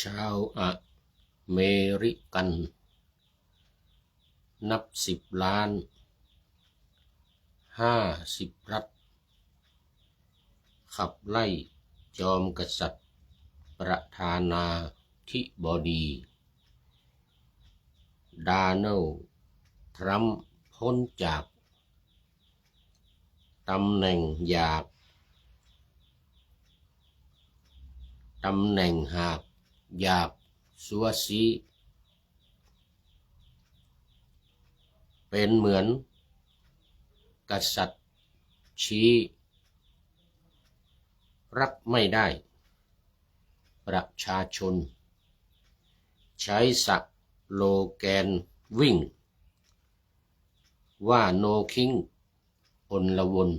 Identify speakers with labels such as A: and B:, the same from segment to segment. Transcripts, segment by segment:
A: ชาวอเมริกันนับ10 ล้าน50 รัฐขับไล่จอมกษัตริย์ประธานาธิบดีโดนัลด์ทรัมป์พ้นจากตำแหน่งหากซัวซีเป็นเหมือนกษัตริย์ชี้รับไม่ได้ประชาชนใช้สโลแกนวิ่งว่า No King อนลวน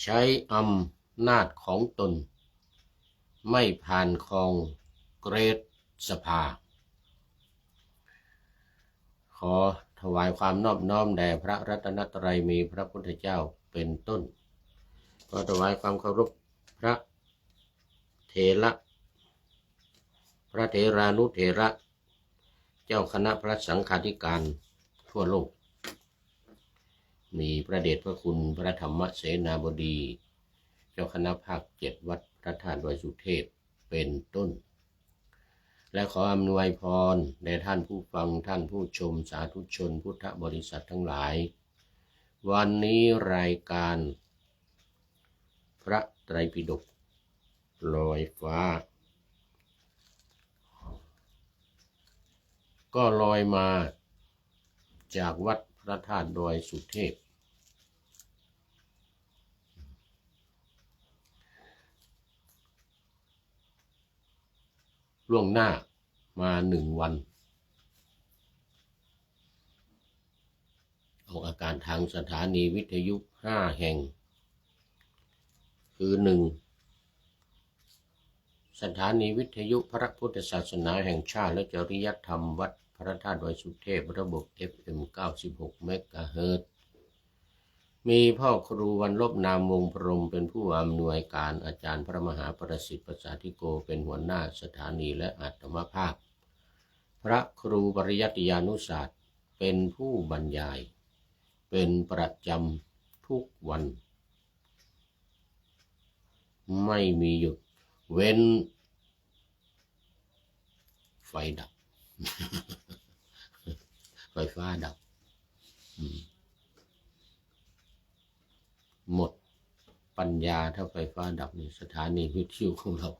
A: ใช้อำนาจของตนไม่ผ่านคองเกรสสภาขอถวายความนอบน้อมแด่พระรัตนตรัยมีพระพุทธเจ้าเป็นต้นขอถวายความเคารพพระเถรานุเถระเจ้าคณะพระสังฆาธิการทั่วโลกมีพระเดชพระคุณพระธรรมเสนาบดีเจ้าคณะภาค7วัดพระธาตุดอยสุเทพเป็นต้นและขออำนวยพรแด่ท่านผู้ฟังท่านผู้ชมสาธุชนพุทธบริษัททั้งหลายวันนี้รายการพระไตรปิฎกลอยฟ้าก็ลอยมาจากวัดพระธาตุดอยสุเทพล่วงหน้ามา1 วันออกอาการทางสถานีวิทยุ5 แห่งคือ1สถานีวิทยุพระพุทธศาสนาแห่งชาติและจริยธรรมวัดพระธาตุดอยสุเทพระบบ FM 96 เมกะเฮิรตซ์มีพ่อครูวันลบนามวงพรหมเป็นผู้อำนวยการอาจารย์พระมหาประสิทธิ์ประสาธิโกเป็นหัวหน้าสถานีและอัตมภาคพระครูปริยัติยานุศาสตร์เป็นผู้บรรยายเป็นประจำทุกวันไม่มีหยุดเว้นไฟดับ ไฟฟ้าดับหมดปัญญาถ้าไฟฟ้าดับนี่สถานีวิทยุของเรา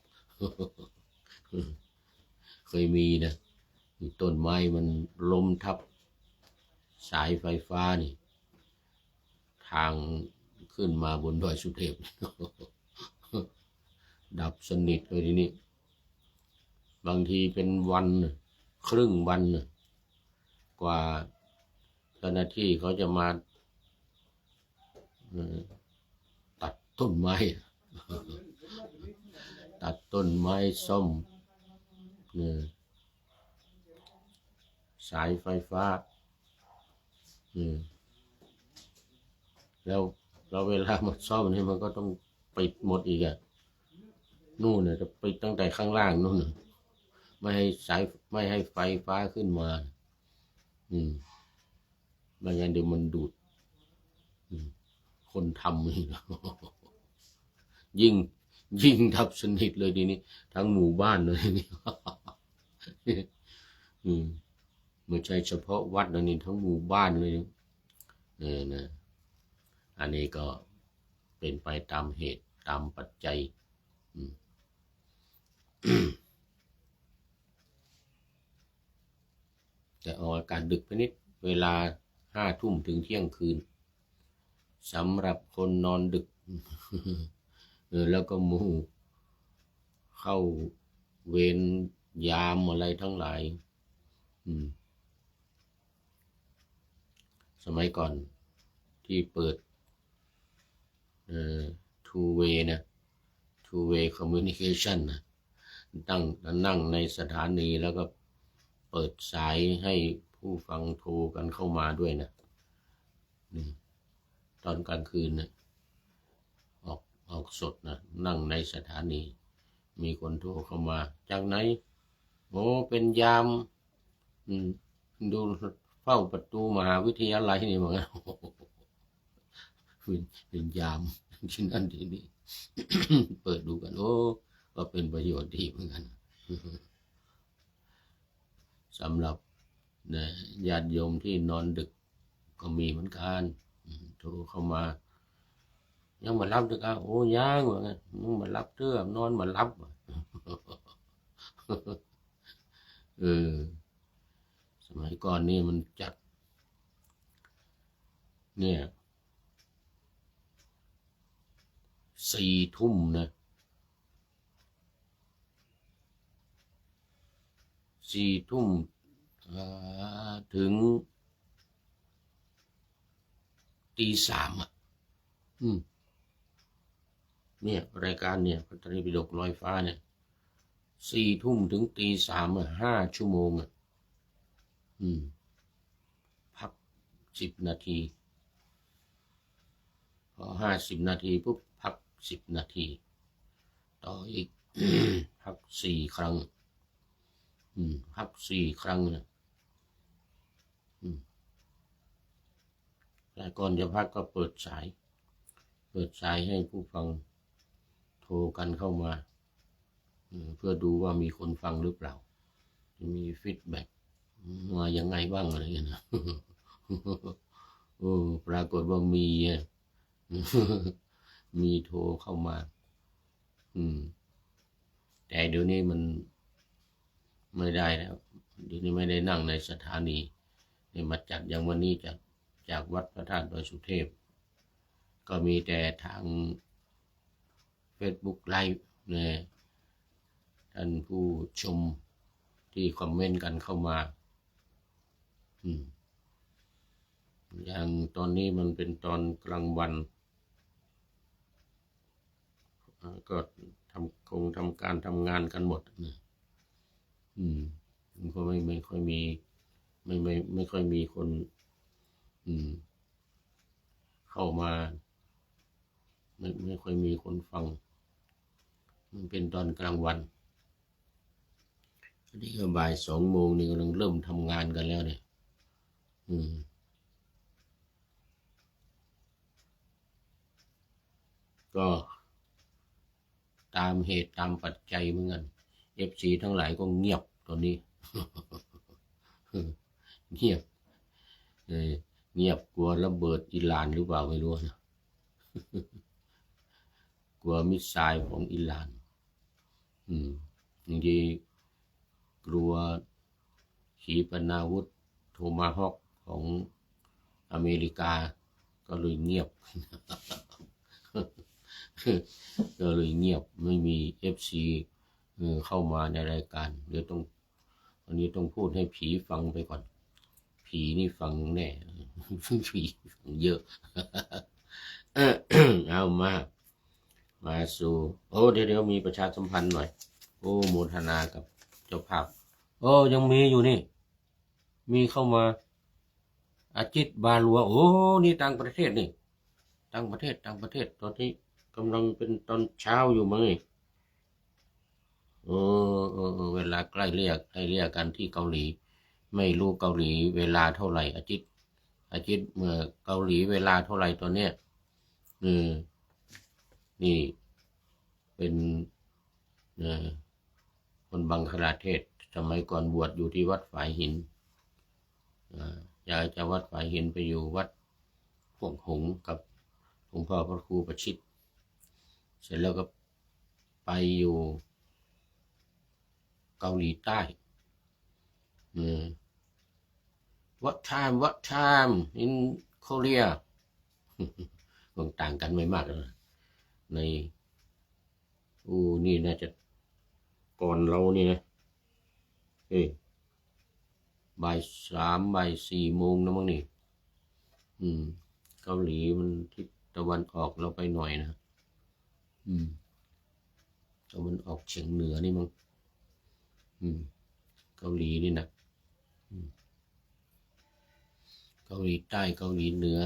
A: เคยมีนะต้นไม้มันล้มทับสายไฟฟ้านี่ทางขึ้นมาบนดอยสุเทพ ดับสนิทเลยทีนี้บางทีเป็นวันครึ่งวันกว่าเจ้าหน้าที่เขาจะมาตัดต้นไม้ ตัดต้นไม้ซ่อมสายไฟฟ้าแล้วเวลามาซ่อมนี่มันก็ต้องปิดหมดอีกอะนู่นเนี่ยจะปิดตั้งแต่ข้างล่างนู่นไม่ให้ไฟฟ้าขึ้นมาไม่งั้นเดี๋ยวมันดูดคนทำนี่ ยิ่งทับสนิทเลยทีนี้ทั้งหมู่บ้านเลยนี่ ไม่ใช่เฉพาะวัดนะนี่ทั้งหมู่บ้านเลยนะอันนี้ก็เป็นไปตามเหตุตามปัจจัยแต่ออกอากาศดึกไปนิดเวลา5 ทุ่มถึงเที่ยงคืนสำหรับคนนอนดึก แล้วก็มูเข้าเวรยามอะไรทั้งหลายสมัยก่อนที่เปิดtwo way นะ two way communication นะนั่งในสถานีแล้วก็เปิดสายให้ผู้ฟังโทรกันเข้ามาด้วยนะตอนกลางคืนนะออกสดนะนั่งในสถานี มีคนโทรเข้ามาจากไหนโอ้เป็นยามดูเฝ้าประตูมหาวิทยาลัยนี่มั้งเป็นยามที่นั่นที่นี่ เปิดดูกันโอ้ก็เป็นประโยชน์ดีเหมือนกันสำหรับญาติโยมที่นอนดึกก็มีเหมือนกันโทรเข้ามายังมารับด้วยกันโอ้ยังว่าไงยังมารับเตื้อนอนมารับสมัยก่อนนี่มันจัดเนี่ย4 ทุ่มนะ4 ทุ่มถึงตี 3เนี่ยรายการเนี่ยพระไตรปิฎกลอยฟ้าเนี่ย4 ทุ่มถึงตี 35 ชั่วโมงพัก10 นาทีพอ50 นาทีปุ๊บพัก10 นาทีต่ออีก พัก4 ครั้งพัก4 ครั้งนะแต่ก่อนจะพักก็เปิดสายให้ผู้ฟังโทรกันเข้ามาเพื่อดูว่ามีคนฟังหรือเปล่าจะมีฟีดแบ็กมายังไงบ้างอะไรเงี้ยนะปรากฏว่ามีโทรเข้ามาแต่เดี๋ยวนี้มันไม่ได้แล้วเดี๋ยวนี้ไม่ได้นั่งในสถานีนี่มาจัดอย่างวันนี้จากวัดพระธาตุดอยสุเทพก็มีแต่ทาง Facebook ไลฟ์เนี่ยท่านผู้ชมที่คอมเมนต์กันเข้ามาอย่างตอนนี้มันเป็นตอนกลางวันก็คงทำการทำงานกันหมดมันก็ไม่ค่อยมีไม่ค่อยมีคนเข้ามาไม่ค่อยมีคนฟังมันเป็นตอนกลางวันนี่ก็บ่าย2 โมงนี่กำลังเริ่มทำงานกันแล้วเนี่ยก็ตามเหตุตามปัจจัยเหมือนกัน FC ทั้งหลายก็เงียบตอนนี้ เงียบกลัวระเบิดอิหร่านหรือเปล่าไม่รู้นะ กลัวมิสไซล์ของอิหร่านบางทีกลัวขีปนาวุธโทมาฮอคของอเมริกาก็เลยเงียบ ก็เลยเงียบไม่มี FC เข้ามาในรายการเดี๋ยววันนี้ต้องพูดให้ผีฟังไปก่อนผีนี่ฟังแน่ ผีฟังเยอะ เอามาสู่เดี๋ยวมีประชาสัมพันธ์หน่อยโมทนากับเจ้าภาพยังมีอยู่นี่มีเข้ามาอาจิตบาลัวนี่ต่างประเทศนี่ต่างประเทศตอนนี้กำลังเป็นตอนเช้าอยู่มั้งนี่เวลาใกล้เรียกกันที่เกาหลีไม่รู้เกาหลีเวลาเท่าไหร่อาจิตเมื่อเกาหลีเวลาเท่าไหร่ตอนเนี้ยนี่เป็นคนบังคลาเทศสมัยก่อนบวชอยู่ที่วัดฝายหินย้ายจากวัดฝายหินไปอยู่วัดพวกหงส์กับหลวงพ่อพระครูประชิตเสร็จแล้วก็ไปอยู่เกาหลีใต้What time in Korea มันต่างกันไม่มากเลยในนี่น่าจะก่อนเรานี่นะบ่าย 3บ่าย 4 โมงนะมั้งนี่เกาหลีมันทิศตะวันออกเราไปหน่อยนะตะวันออกเฉียงเหนือนี่มั้งเกาหลีนี่นะเกาหลีใต้เกาหลีเหนือ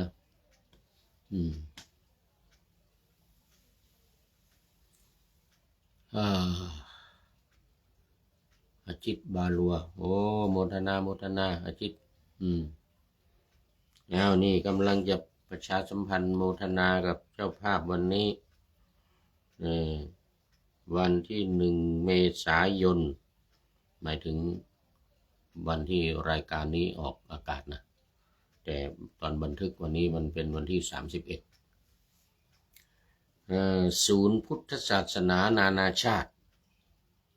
A: จิตบาลัวโอ้โมทนาโมทนาอาจิตแล้วนี่กำลังจะประชาสัมพันธ์โมทนากับเจ้าภาพวันนี้วันที่1 เมษายนหมายถึงวันที่รายการนี้ออกอากาศนะแต่ตอนบันทึกวันนี้มันเป็นวันที่31ศูนย์พุทธศาสนานานาชาติ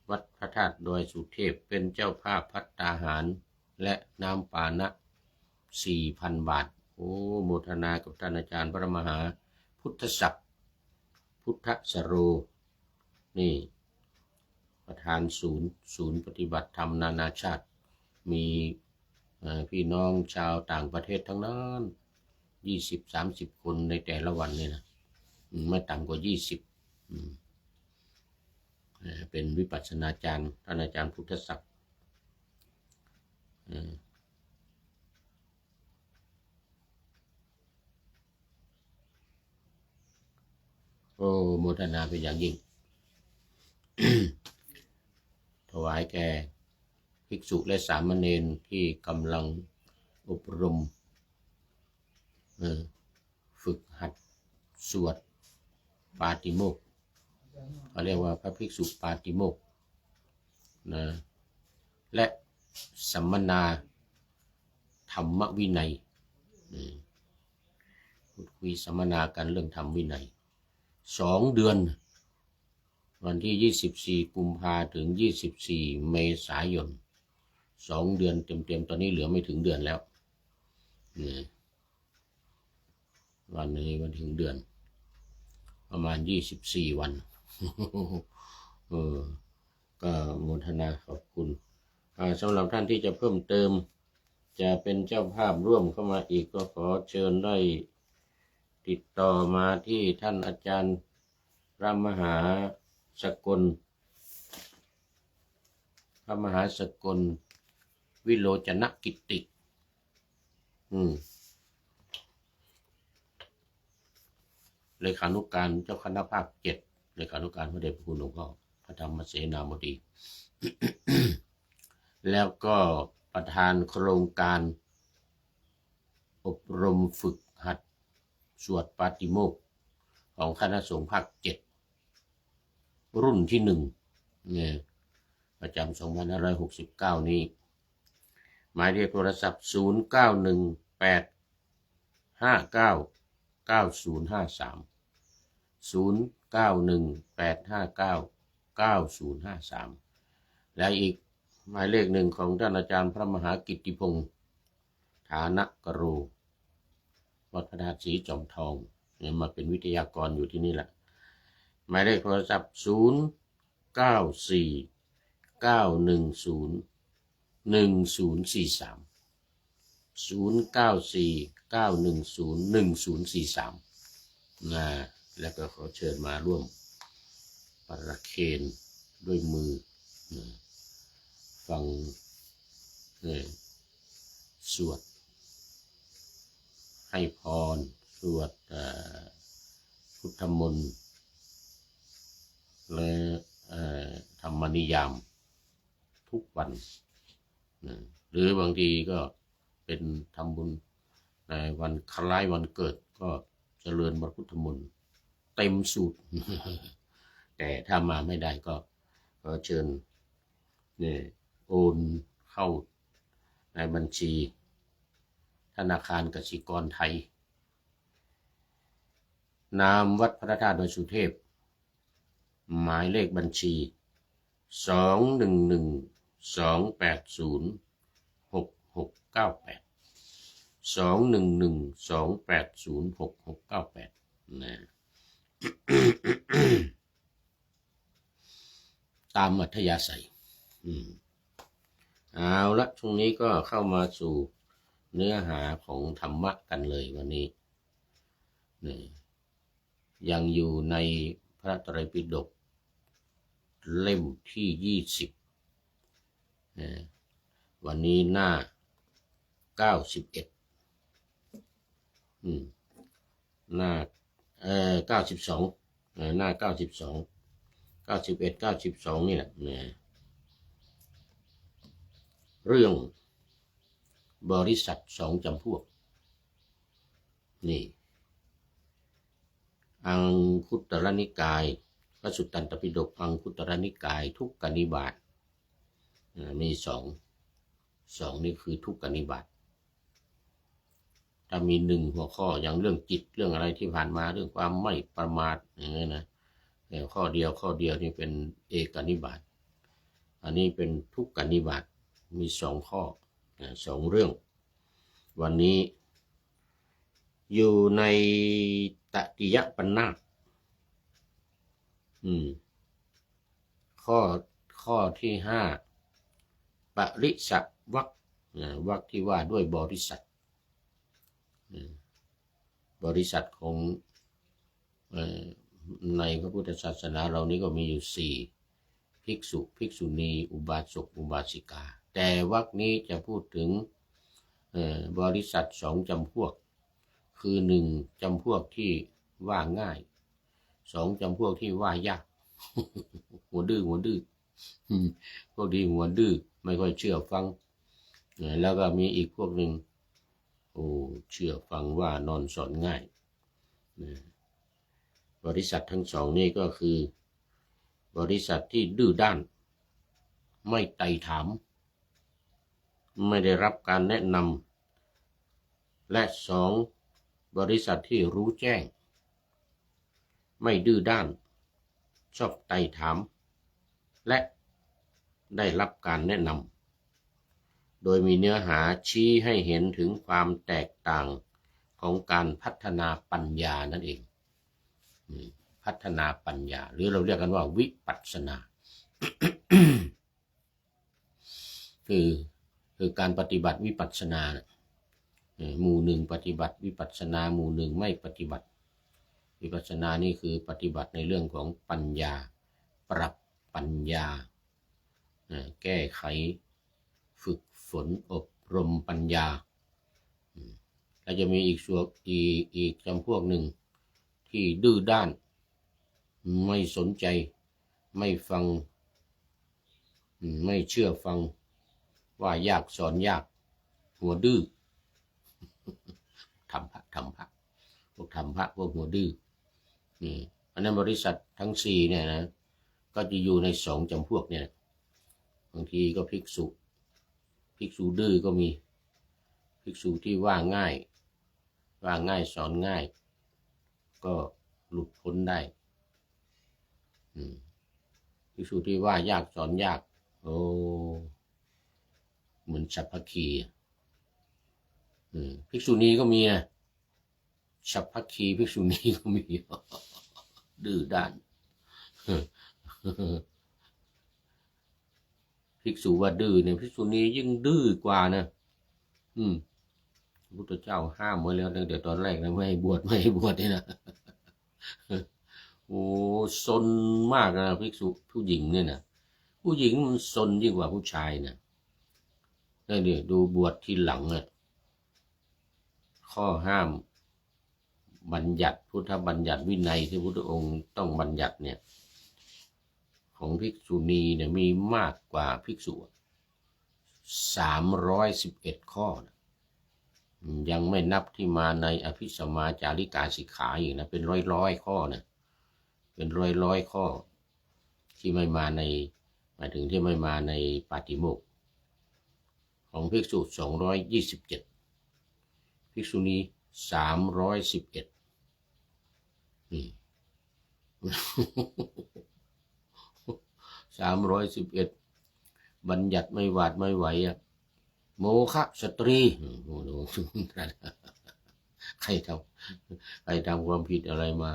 A: วัดพระธาตุดอยสุเทพเป็นเจ้าภาพภัตตาหารและน้ำปานะ 4,000 บาทโอ้โมทนากับท่านอาจารย์พระมหาพุทธศักดิ์พุทธสโรนี่ประธานศูนย์ปฏิบัติธรรมนานาชาติมีพี่น้องชาวต่างประเทศทั้งนั้น20-30 คนในแต่ละวันนี่นะไม่ต่ำกว่า20เป็นวิปัสสนาจารย์ท่านอาจารย์พุทธศักดิ์โอ้โมทนาเป็นอย่างยิ่ง ถวายแก่ภิกษุและสามเณรที่กำลังอบรมฝึกหัดสวดปาติโมกข์เขาเรียกว่าพระภิกษุปาติโมกข์นะและสัมมนาธรรมวินัยพูดคุยสัมมนากันเรื่องธรรมวินัย2 เดือนวันที่24 กุมภาถึง24 เมษายน2 เดือนเต็มๆตอนนี้เหลือไม่ถึงเดือนแล้ววันนี้วันถึงเดือนประมาณ24 วันก็โมทนาขอบคุณสำหรับท่านที่จะเพิ่มเติมจะเป็นเจ้าภาพร่วมเข้ามาอีกก็ขอเชิญได้ติดต่อมาที่ท่านอาจารย์พระมหาสกลวิโรจนกิตติเลขานุการเจ้าคณะภาค7เลขานุการพระเดชพระคุณหลวงพ่อพระธรรมเสนาบดี แล้วก็ประธานโครงการอบรมฝึกหัดสวดปาติโมกข์ของคณะสงฆ์ภาค7รุ่นที่1เนี่ยประจำ2569นี้หมายเลขโทรศัพท์0918599053 0918599053และอีกหมายเลข1ของท่านอาจารย์พระมหากิตติพงษ์ฐานกโรวัดพระธาตุสีจอมทองเนี่ยมาเป็นวิทยากรอยู่ที่นี่แหละหมายเลขโทรศัพท์0949101043 0949101043แล้วก็ขอเชิญมาร่วมประเคนด้วยมือฟังสวดให้พรสวดพุทธมนต์และธรรมนิยามทุกวันหรือบางทีก็เป็นทำบุญในวันคล้ายวันเกิดก็เจริญพระพุทธมนต์เต็มสูตร แต่ถ้ามาไม่ได้ก็เชิญโอนเข้าในบัญชีธนาคารกสิกรไทยนามวัดพระธาตุดอยสุเทพหมายเลขบัญชี21128066698 21128066698นะตามอัธยาศัยเอาละช่วงนี้ก็เข้ามาสู่เนื้อหาของธรรมะกันเลยวันนี้ยังอยู่ในพระไตรปิฎกเล่มที่20วันนี้หน้า91หน้า92หน้า92 91 92นี่แหละ เรื่องบริษัทสองจำพวกนี่อังคุตรนิกายพระสุตตันตปิฎกอังคุตรนิกายทุกกนิบาตมีสองนี่คือทุกกนิบาตถ้ามีหนึ่งหัวข้ออย่างเรื่องจิตเรื่องอะไรที่ผ่านมาเรื่องความไม่ประมาทอย่างนี้นะข้อเดียวนี่เป็นเอกนิบาตอันนี้เป็นทุกกนิบาตมีสองข้อสองเรื่องวันนี้อยู่ในตติยปัญนาคข้อที่ห้าปริสัวรรควรรคที่ว่าด้วยบริษัทของในพระพุทธศาสนาเรานี้ก็มีอยู่สี่ภิกษุภิกษุณีอุบาสกอุบาสิกาแต่วรรคนี้จะพูดถึงบริษัทสองจำพวกคือหนึ่งจำพวกที่ว่าง่ายสองจำพวกที่ว่ายากหัวดื้อพวกดีหัวดื้อไม่ค่อยเชื่อฟังแล้วก็มีอีกพวกหนึ่งเชื่อฟังว่านอนสอนง่ายบริษัททั้งสองนี่ก็คือบริษัทที่ดื้อด้านไม่ไต่ถามไม่ได้รับการแนะนำและสองบริษัทที่รู้แจ้งไม่ดื้อด้านชอบไต่ถามและได้รับการแนะนำโดยมีเนื้อหาชี้ให้เห็นถึงความแตกต่างของการพัฒนาปัญญานั่นเองพัฒนาปัญญาหรือเราเรียกกันว่าวิปัสสนา คือการปฏิบัติวิปัสสนาหมู่หนึ่งปฏิบัติวิปัสสนาหมู่หนึ่งไม่ปฏิบัติวิปัสสนานี่คือปฏิบัติในเรื่องของปัญญาปรับปัญญาแก้ไขฝึกฝนอบรมปัญญาแล้วจะมีอีกจำพวกหนึ่งที่ดื้อด้านไม่สนใจไม่ฟังไม่เชื่อฟังว่ายากสอนยากหัวดื้อทำพระพวกหัวดื้ออันนั้นบริษัททั้งสี่เนี่ยนะก็จะอยู่ในสองจำพวกเนี่ยบางทีก็ภิกษุดื้อก็มีภิกษุที่ว่าง่ายสอนง่ายก็หลุดพ้นได้ภิกษุที่ว่ายากสอนยากเหมือนฉัพพคีภิกษุณีก็มีนะฉัพพคีภิกษุณีก็มีดื้อด้านภิกษุว่าดื้อเนี่ยภิกษุณียิ่งดื้อกว่านะพระพุทธเจ้าห้ามไว้แล้วตั้งแต่ตอนแรกนะไม่ให้บวชนี่นะซนมากนะภิกษุผู้หญิงเนี่ยนะผู้หญิงมันซนยิ่งกว่าผู้ชายนะนี่ดูบวชทีหลังข้อห้ามบัญญัติพุทธบัญญัติวินัยที่พระพุทธองค์ต้องบัญญัติเนี่ยของภิกษุณีเนี่ยมีมากกว่าภิกษุ311ข้อนะยังไม่นับที่มาในอภิสัมมาจาริกาสิกขาอีกนะเป็นร้อยข้อนะเป็นร้อยข้อที่ไม่มาในหมายถึงที่ไม่มาในปาฏิโมกข์ของภิกษุ227ภิกษุณี311311บัญญัติไม่หวาดไม่ไหวโมฆะสตรีใครทำความผิดอะไรมา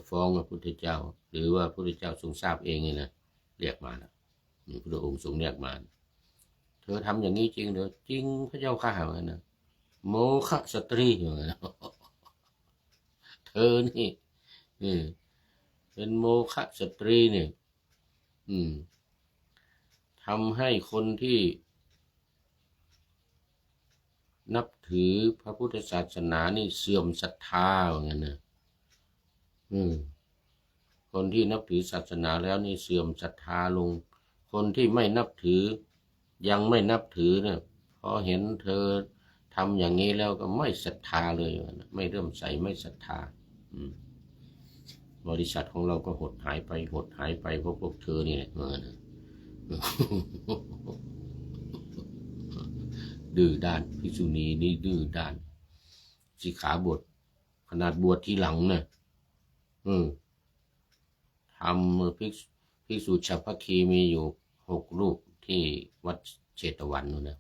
A: ฟ้องพระพุทธเจ้าหรือว่าพระพุทธเจ้าทรงทราบเองไงนะเรียกมาแล้วพระองค์ทรงเรียกมาเธอทำอย่างนี้จริงเหรอจริงพระเจ้าข้าเหมือนกันนะโมฆะสตรีเหมือนกันเธอนี่เป็นโมฆะสตรีเนี่ยทำให้คนที่นับถือพระพุทธศาสนานี่เสื่อมศรัทธาเหมือนกันนะคนที่นับถือศาสนาแล้วนี่เสื่อมศรัทธาลงคนที่ไม่นับถือ ยังไม่นับถือเนี่ยพอเห็นเธอทำอย่างนี้แล้วก็ไม่ศรัทธาเลยไม่เริ่อมใสไม่ศรัทธาบริษัทของเราก็หดหายไปหดหายไปเพราะพวกเธอนี่แหละดื้อด้านภิกษุณีนี่ดื้อด้านสิกขาบทขนาดบวชทีหลังเนี่ยทำภิกษุฉัพพคีมีอยู่6 รูปที่วัดเชตวันนู่นนะ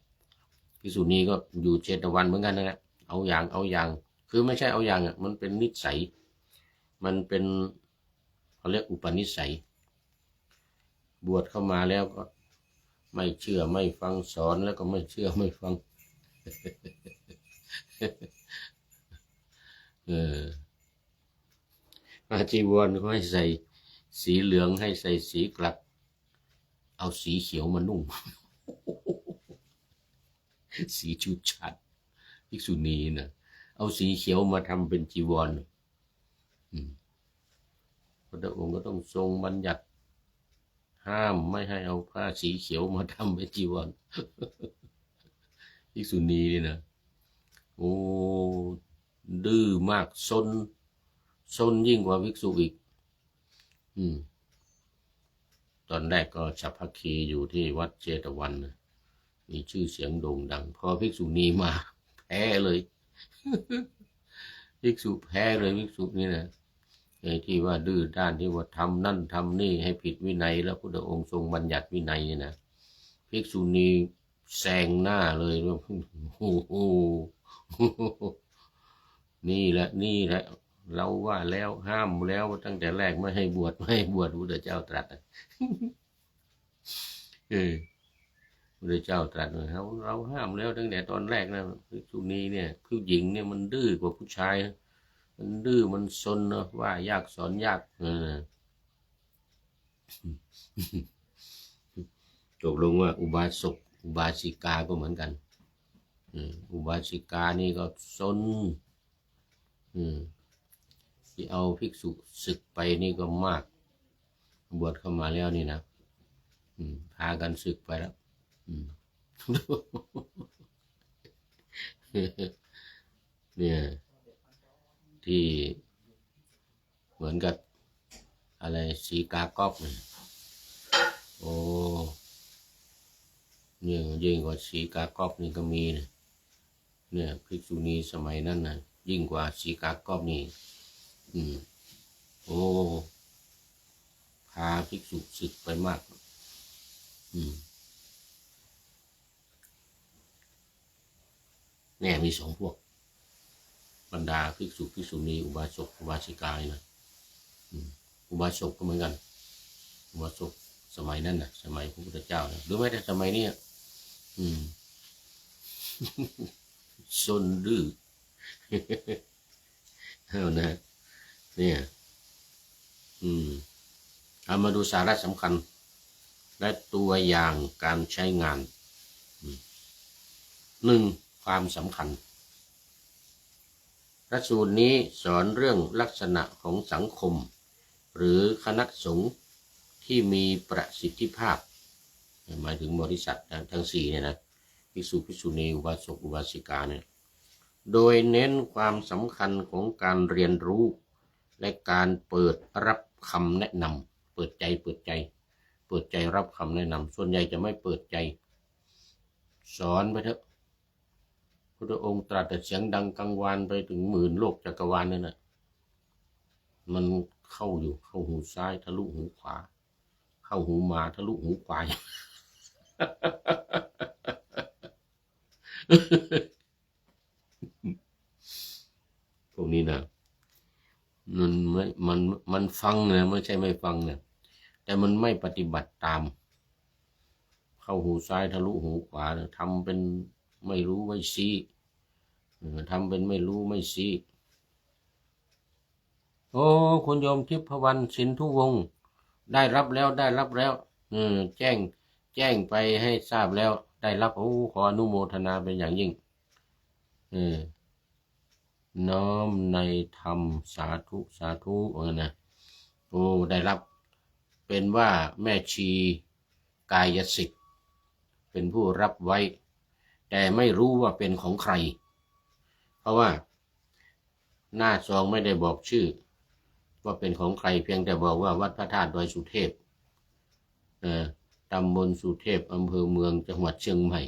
A: ภิกษุณีก็อยู่เชตวันเหมือนกันนะเอาอย่างคือไม่ใช่เอาอย่างอ่ะมันเป็นนิสัยมันเป็นเขาเรียกอุปนิสัยบวชเข้ามาแล้วก็ไม่เชื่อไม่ฟังสอนแล้วก็ไม่เชื่อไม่ฟังอาจีวรก็ให้ใส่สีเหลืองให้ใส่สีกลักเอาสีเขียวมานุ่งสีชุดชัดภิกษุณีนะเอาสีเขียวมาทำเป็นจีวรพระองค์ก็ต้องทรงบัญญัติห้ามไม่ให้เอาผ้าสีเขียวมาทำเป็นจีวรภิกษุณีนี่นะโอ้ดื้อมากซนยิ่งกว่าภิกษุอีกตอนแรกก็ฉัพพคีอยู่ที่วัดเจตวันนะมีชื่อเสียงโด่งดังพอภิกษุณีมาแพ้เลยภิกษุแพ้เลยภิกษุนี่นะไอ้ที่ว่าดื้อด้านที่ว่าทำนั่นทำนี่ให้ผิดวินัยแล้วพระองค์ทรงบัญญัติวินัยนี่นะภิกษุณีแซงหน้าเลยว่าโอ้โหนี่แหละเราว่าแล้วห้ามแล้วตั้งแต่แรกไม่ให้บวชพระพุทธเจ้าตรัสพระเจ้าตรัสว่าเราห้ามแล้วตั้งแต่ตอนแรกนะภิกษุณีเนี่ยผู้หญิงเนี่ยมันดื้อกว่าผู้ชายนะมันดื้อมันซนนะว่ายากสอนยากตกลงว่าอุบาสกอุบาสิกาก็เหมือนกันอุบาสิกานี่ก็ซนที่เอาภิกษุศึกไปนี่ก็มากบวชเข้ามาแล้วนี่นะพากันศึกไปแล้วเนี่ยที่เหมือนกับอะไรสีกากอบโอ้เนี่ยยิ่งกว่าสีกากอบนี่ก็มีเนี่ยภิกษุณีสมัยนั้นนะยิ่งกว่าสีกากอบนี่โอ้พาภิกษุศึกไปมากเนี่ยมี2 พวกบรรดาภิกษุณีอุบาสกอุบาสิกานะอุบาสกก็เหมือนกันอุบาสกสมัยนั้นนะสมัยพระพุทธเจ้านะหรือไม่แต่สมัยนี้ซนดื้อเอานะเนี่ยเอามาดูสาระสำคัญและตัวอย่างการใช้งาน1. ความสำคัญพระสูตรนี้สอนเรื่องลักษณะของสังคมหรือคณะสงฆ์ที่มีประสิทธิภาพหมายถึงบริษัททั้ง4เนี่ยนะภิกษุภิกษุณีอุบาสกอุบาสิกาเนี่ยโดยเน้นความสำคัญของการเรียนรู้และการเปิดรับคำแนะนำเปิดใจรับคำแนะนำส่วนใหญ่จะไม่เปิดใจสอนไปเถอะพระองค์ตรัสแต่เสียงดังกังวานไปถึง10,000 โลกจักรวาลนั่นแหละมันเข้าหูซ้ายทะลุหูขวาเข้าหูมาทะลุหูขวาพวกนี้นะมันฟังนะไม่ใช่ไม่ฟังนะแต่มันไม่ปฏิบัติตามเข้าหูซ้ายทะลุหูขวาทำเป็นไม่รู้ไม่ชี้ทำเป็นไม่รู้ไม่ชี้โอ้คุณโยมทิพวรรณสินธุวงศ์ได้รับแล้วแจ้งไปให้ทราบแล้วได้รับโอ้ขออนุโมทนาเป็นอย่างยิ่งน้อมในธรรมสาธุนะโอ้ได้รับเป็นว่าแม่ชีกายสิทธิ์ เป็นผู้รับไว้ แต่ไม่รู้ว่าเป็นของใครเพราะว่าหน้าซองไม่ได้บอกชื่อว่าเป็นของใครเพียงแต่บอกว่าวัดพระธาตุดอยสุเทพตำบลสุเทพอำเภอเมืองจังหวัดเชียงใหม่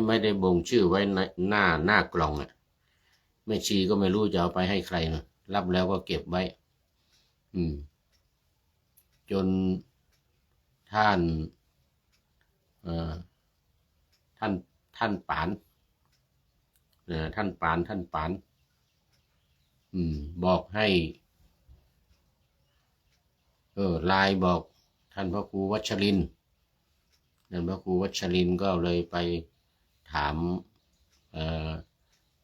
A: ไม่ได้บ่งชื่อไว้ในหน้ากล่องแม่ชีก็ไม่รู้จะเอาไปให้ใครนะรับแล้วก็เก็บไว้จนท่านปานท่านปานบอกให้ไลน์บอกท่านพระครูวัชรินทร์ท่านพระครูวัชรินทร์ก็เลยไปถาม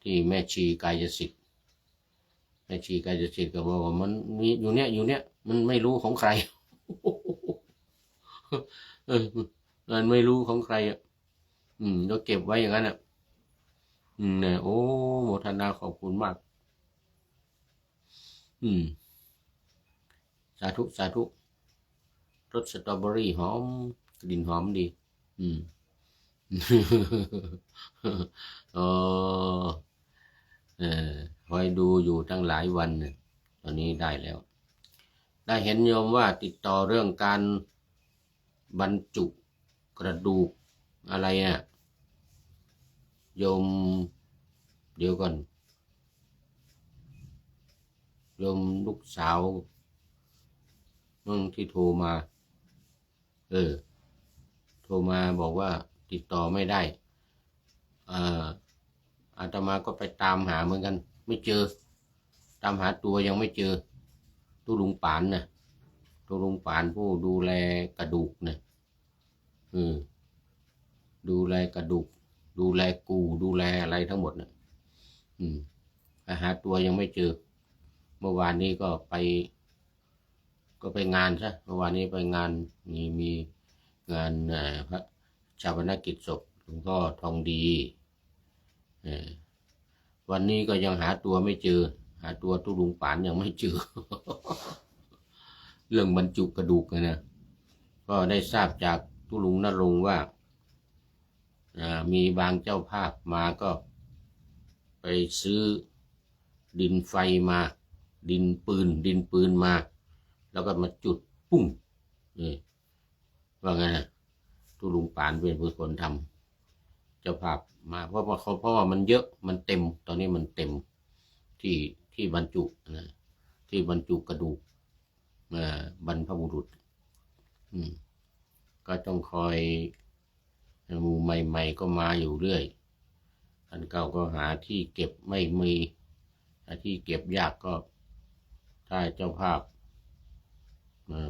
A: ที่แม่ชีกายสิทธิ์แม่ชีกายสิทธิ์ก็บอกว่ามันมีอยู่เนี้ยมันไม่รู้ของใคร มันไม่รู้ของใครเราเก็บไว้อย่างนั้นเนี่ยโอ้โมทนาขอบคุณมากสาธุรสสตรอเบอรี่หอมกลิ่นหอมดีคอยดูอยู่ตั้งหลายวันตอนนี้ได้แล้วได้เห็นโยมว่าติดต่อเรื่องการบรรจุกระดูกอะไรโยมเดี๋ยวก่อนโยมลูกสาวที่โทรมาโทรมาบอกว่าติดต่อไม่ได้อาตมาก็ไปตามหาเหมือนกันไม่เจอตามหาตัวยังไม่เจอตู้ลุงปานตู้ลุงปานผู้ดูแลกระดูกดูแลกระดูกดูแลดูแลอะไรทั้งหมดหาตัวยังไม่เจอเมื่อวานนี้ก็ไปงานซะเมื่อวานนี้ไปงานมีงานพระชาปนกิจศพหลวงพ่อทองดีวันนี้ก็ยังหาตัวไม่เจอหาตัวตู้ลุงปานยังไม่เจอ เรื่องบรรจุกระดูกนะก็ได้ทราบจากตู้ลุงนรงค์ว่ามีบางเจ้าภาพมาก็ไปซื้อดินไฟมาดินปืนมาแล้วก็มาจุดปุ้งว่าไงนะตู้ลุงปานเป็นคนทำเจ้าภาพมาเพราะว่ามันเยอะมันเต็มตอนนี้มันเต็มที่บรรจุที่บรรจุกระดูกบรรพบุรุษก็ต้องคอยหมู่ใหม่ๆก็มาอยู่เรื่อยอันเก่าก็หาที่เก็บไม่มีที่เก็บยากก็ถ้าเจ้าภาพ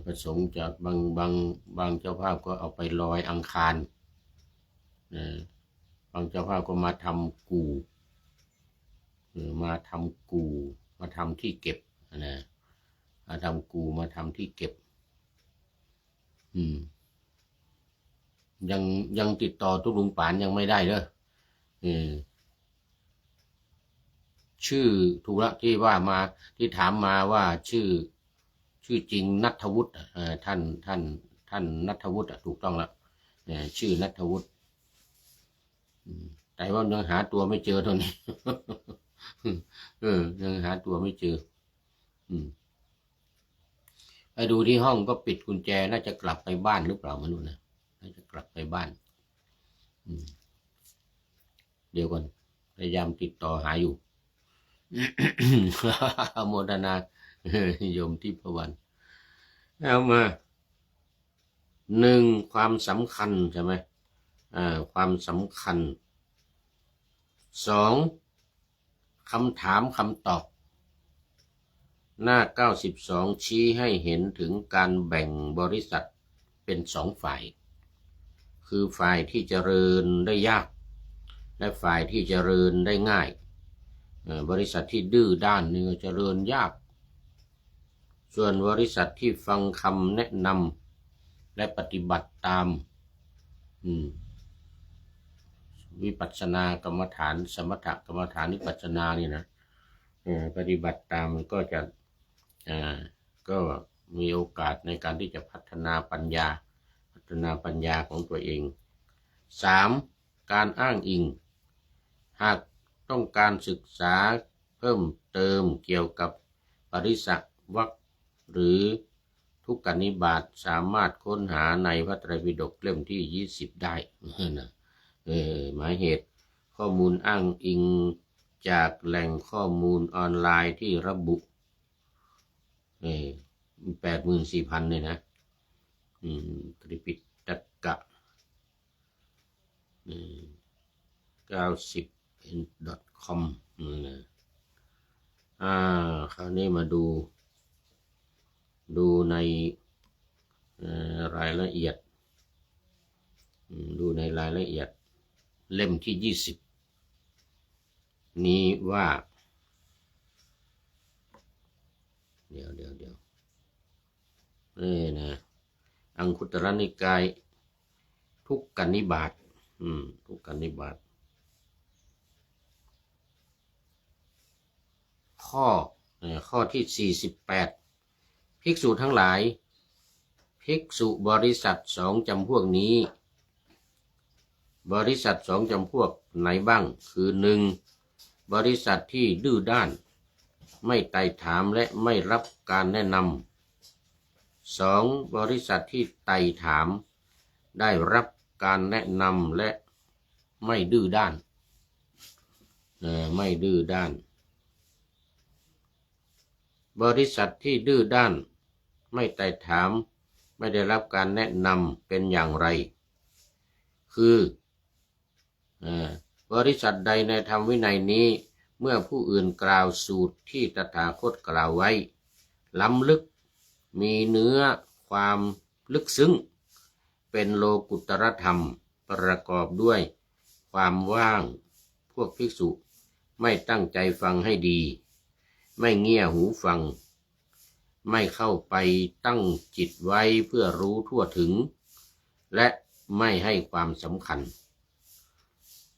A: ประสงค์จะบางเจ้าภาพก็เอาไปลอยอังคารบางเจ้าภาพก็มาทำกู่มาทำที่เก็บมาทำกู่มาทำที่เก็บยังติดต่อตู้ลุงปานยังไม่ได้เลยชื่อถูกละที่ว่ามาที่ถามมาว่าชื่อจริงณัฐวุฒิท่านณัฐวุฒิถูกต้องแล้วชื่อณัฐวุฒิแต่ว่ายังหาตัวไม่เจอตอนนี้ยังหาตัวไม่เจอไปดูที่ห้องก็ปิดกุญแจน่าจะกลับไปบ้านหรือเปล่าไม่รู้นะน่าจะกลับไปบ้านเดี๋ยวก่อนพยายามติดต่อหาอยู่ โมทนาโยมที่พวันเอามา1ความสำคัญใช่ไหมความสำคัญ2คำถามคำตอบหน้า92ชี้ให้เห็นถึงการแบ่งบริษัทเป็น2ฝ่ายคือฝ่ายที่เจริญได้ยากและฝ่ายที่เจริญได้ง่ายบริษัทที่ดื้อด้านนี่เจริญยากส่วนบริษัทที่ฟังคำแนะนำและปฏิบัติตามวิปัสสนากรรมฐานสมถกรรมฐานวิปัสสนานี่นะปฏิบัติตามมันก็จะก็มีโอกาสในการที่จะพัฒนาปัญญาของตัวเอง 3. การอ้างอิงหากต้องการศึกษาเพิ่มเติมเกี่ยวกับปริสวรรคหรือทุกกนิบาตสามารถค้นหาในพระไตรปิฎกเล่มที่20ได้นะหมายเหตุข้อมูลอ้างอิงจากแหล่งข้อมูลออนไลน์ที่ระบุ84,000เลยนะตริปิฎกะ90.com นะคราวนี้มาดูในรายละเอียดเล่มที่20นี้ว่าเดี๋ยวนะอังคุตรนิกายทุกกนิบาตทุกกนิบาตข้อที่48ภิกษุทั้งหลายภิกษุบริษัท2จำพวกนี้บริษัท2จำพวกไหนบ้างคือ 1. บริษัทที่ดื้อด้านไม่ไต่ถามและไม่รับการแนะนำ 2. บริษัทที่ไต่ถามได้รับการแนะนำและไม่ดื้อด้านบริษัทที่ดื้อด้านไม่ไต่ถามไม่ได้รับการแนะนำเป็นอย่างไรคือบริษัทใดในธรรมวินัยนี้เมื่อผู้อื่นกล่าวสูตรที่ตถาคตกล่าวไว้ล้ำลึกมีเนื้อความลึกซึ้งเป็นโลกุตรธรรมประกอบด้วยความว่างพวกภิกษุไม่ตั้งใจฟังให้ดีไม่เงี่ยหูฟังไม่เข้าไปตั้งจิตไว้เพื่อรู้ทั่วถึงและไม่ให้ความสำคัญ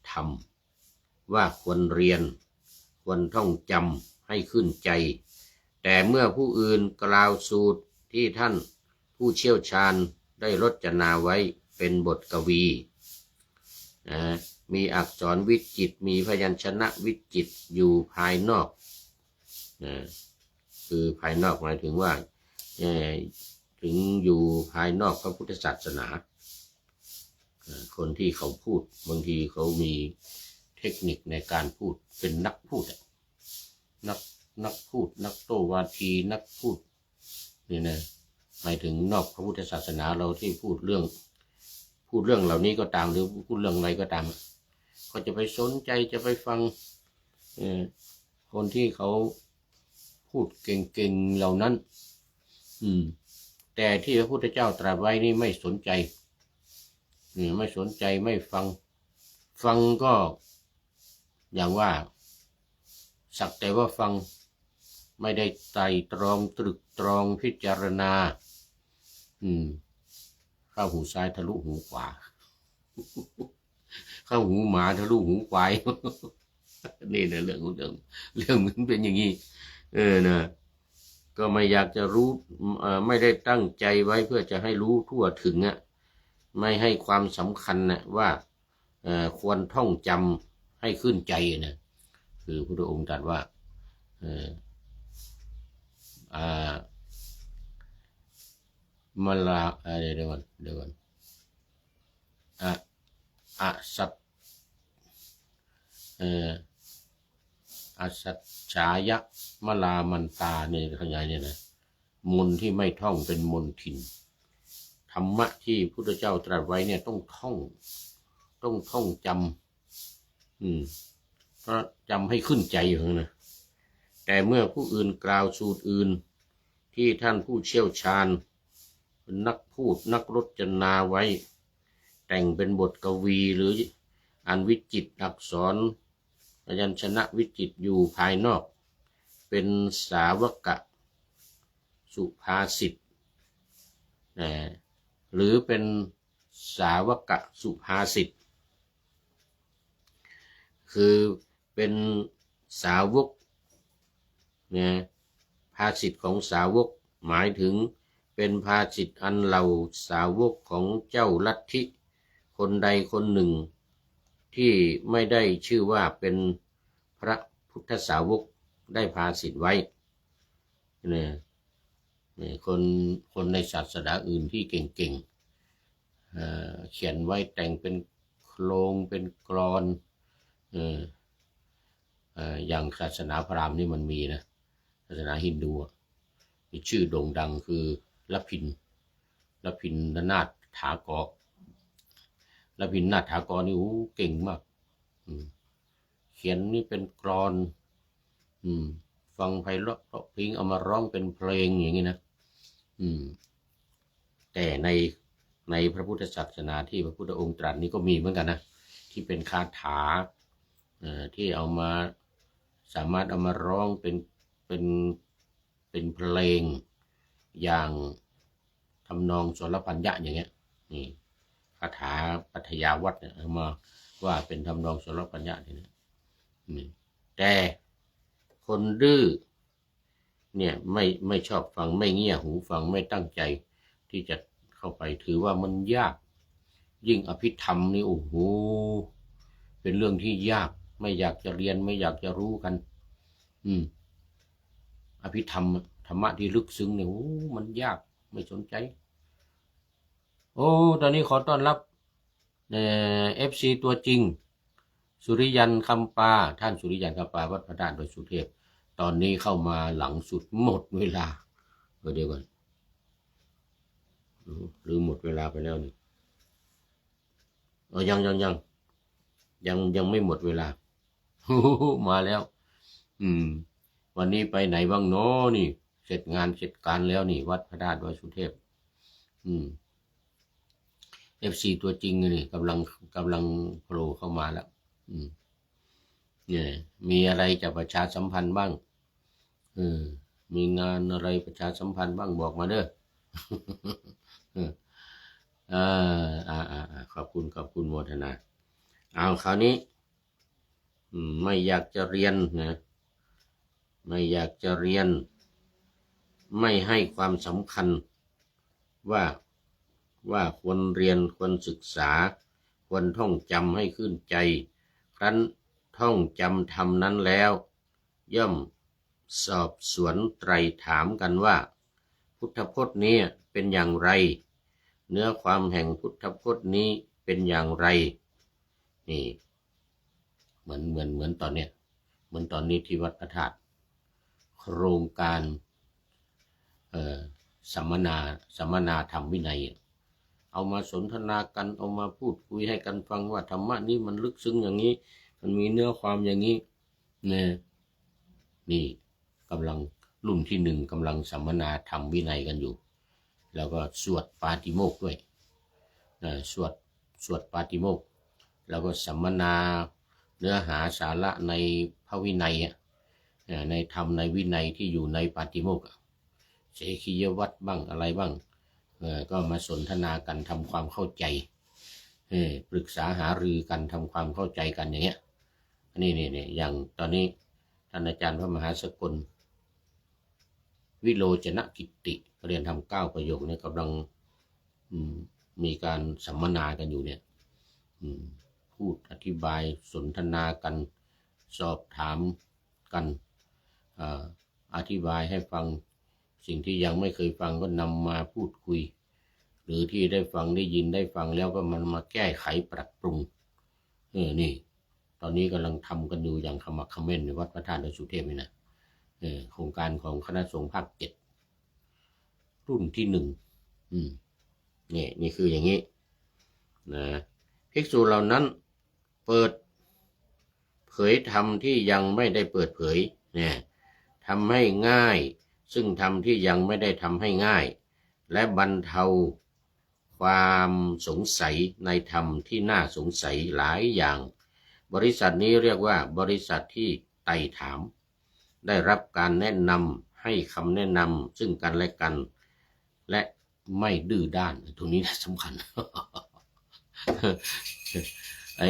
A: ธรรมว่าควรเรียนควรท่องจำให้ขึ้นใจแต่เมื่อผู้อื่นกล่าวสูตรที่ท่านผู้เชี่ยวชาญได้รจนาไว้เป็นบทกวีมีอักษรวิจิตรมีพยัญชนะวิจิตรอยู่ภายนอกคือภายนอกหมายถึงว่าถึงอยู่ภายนอกพระพุทธศาสนาคนที่เขาพูดบางทีเขามีเทคนิคในการพูดเป็นนักพูดนักพูดนักโต้วาทีนักพูดนี่นะหมายถึงนอกพระพุทธศาสนาเราที่พูดเรื่องเหล่านี้ก็ตามหรือพูดเรื่องอะไรก็ตามก็จะไปสนใจจะไปฟังคนที่เขาพูดเก่งๆเหล่านั้นแต่ที่พระพุทธเจ้าตรัสไว้นี่ไม่สนใจไม่ฟังก็อย่างว่าสักแต่ว่าฟังไม่ได้ไตร่ตรองตรึกตรองพิจารณาเข้าหูซ้ายทะลุหูขวาเข้าหูหมาทะลุหูควายนี่นะเรื่องมันเป็นอย่างนี้นะก็ไม่อยากจะรู้ไม่ได้ตั้งใจไว้เพื่อจะให้รู้ทั่วถึงไม่ให้ความสำคัญว่าควรท่องจำให้ขึ้นใจนะคือพระองค์ตรัสว่ามาลาเดี๋ยวก่อนอสัจฉายะมลามันตาเนี่ยขยายเนี่ยนะมนที่ไม่ท่องเป็นมนทินธรรมะที่พุทธเจ้าตรัสไว้เนี่ยต้องท่องจำเพราะจำให้ขึ้นใจอยู่นะแต่เมื่อผู้อื่นกล่าวสูตรอื่นที่ท่านผู้เชี่ยวชาญเป็นนักพูดนักรจนาไว้แต่งเป็นบทกวีหรืออันวิจิตรอักษรพยัญชนะวิจิตรอยู่ภายนอกเป็นสาวกะสุภาษิตหรือเป็นสาวกะสุภาษิตคือเป็นสาวกภาษิตของสาวกหมายถึงเป็นภาษิตอันเหล่าสาวกของเจ้าลัทธิ คนใดคนหนึ่งที่ไม่ได้ชื่อว่าเป็นพระพุทธสาวกได้พาสิทธิ์ไว้เนี่ยคนในศาสนาอื่นที่เก่งๆเขียนไว้แต่งเป็นโครงเป็นกลอนอย่างศาสนาพราหมณ์นี่มันมีนะศาสนาฮินดูมีชื่อโด่งดังคือละพินนาถถากรละพินนาถถากรนี่เก่งมากเขียนนี่เป็นกลอนฟังไพเราะเพลงเอามาร้องเป็นเพลงอย่างนี้นะแต่ในพระพุทธศาสนาที่พระพุทธองค์ตรัสนี้ก็มีเหมือนกันนะที่เป็นคาถาที่เอามาสามารถเอามาร้องเป็นเพลงอย่างทำนองสรพัญญะอย่างเงี้ยนี่คาถาปัทยาวัดเนี่ยเอามาว่าเป็นทำนองสรพัญญะนี่แต่คนดื้อเนี่ยไม่ชอบฟังไม่เงี่ยหูฟังไม่ตั้งใจที่จะเข้าไปถือว่ามันยากยิ่งอภิธรรมนี่โอ้โหเป็นเรื่องที่ยากไม่อยากจะเรียนไม่อยากจะรู้กันอภิธรรมธรรมะที่ลึกซึ้งเนี่ยโอ้มันยากไม่สนใจโอ้ตอนนี้ขอต้อนรับFC ตัวจริงสุริยันคำปาท่านสุริยันคำปาวัดพระธาตุดอยสุเทพตอนนี้เข้ามาหลังสุดหมดเวลาเดี๋ยวก่อนหรือหมดเวลาไปแล้วนี่ยังไม่หมดเวลามาแล้ววันนี้ไปไหนบ้างเนาะนี่เสร็จงานเสร็จการแล้วนี่วัดพระธาตุดอยสุเทพFC ตัวจริงนี่กำลังโผล่เข้ามาแล้วเนี่ยมีอะไรจะประชาสัมพันธ์บ้างมีงานอะไรประชาสัมพันธ์บ้างบอกมาเด้อขอบคุณโมทนาเอาคราวนี้ไม่อยากจะเรียนนะไม่อยากจะเรียนไม่ให้ความสำคัญว่าควรเรียนควรศึกษาควรท่องจำให้ขึ้นใจครั้นท่องจำทำนั้นแล้วย่อมสอบสวนไตร่ถามกันว่าพุทธพจน์นี้เป็นอย่างไรเนื้อความแห่งพุทธพจน์นี้เป็นอย่างไรนี่เหมือนตอนเนี้ยเหมือนตอนนี้ที่วัดพระธาตุโครงการสัมมนาธรรมวินัยเอามาสนทนากันเอามาพูดคุยให้กันฟังว่าธรรมะนี้มันลึกซึ้งอย่างนี้มันมีเนื้อความอย่างนี้เนี่ยนี่กำลังรุ่นที่ 1กำลังสัมมนาธรรมวินัยกันอยู่แล้วก็สวดปาติโมกข์ด้วยสวดปาติโมกข์แล้วก็สัมมนาเนื้อหาสาระในพระวินัยในธรรมในวินัยที่อยู่ในปาติโมกข์เสขียวัตรบ้างอะไรบ้างก็มาสนทนากันทำความเข้าใจปรึกษาหารือกันทำความเข้าใจกันอย่างเงี้ยนี่อย่างตอนนี้ท่านอาจารย์พระมหาสกลวิโรจนกิตติเรียนทำ9 ประโยคเนี่ยกำลังมีการสัมมนากันอยู่เนี่ยพูดอธิบายสนทนากันสอบถามกันอธิบายให้ฟังสิ่งที่ยังไม่เคยฟังก็นำมาพูดคุยหรือที่ได้ฟังได้ยินได้ฟังแล้วก็มันมาแก้ไขปรับปรุงนี่ตอนนี้กำลังทำกันอยู่อย่างขมักเขม้นในวัดพระธาตุดอยสุเทพนี่นะโครงการของคณะสงฆ์ภาค 7รุ่นที่ 1นี่คืออย่างนี้นะภิกษุเหล่านั้นเปิดเผยธรรมที่ยังไม่ได้เปิดเผยเนี่ยทำให้ง่ายซึ่งธรรมที่ยังไม่ได้ทำให้ง่ายและบรรเทาความสงสัยในธรรมที่น่าสงสัยหลายอย่างบริษัทนี้เรียกว่าบริษัทที่ไต่ถามได้รับการแนะนำให้คำแนะนำซึ่งกันและกันและไม่ดื้อด้านตรงนี้สำคัญ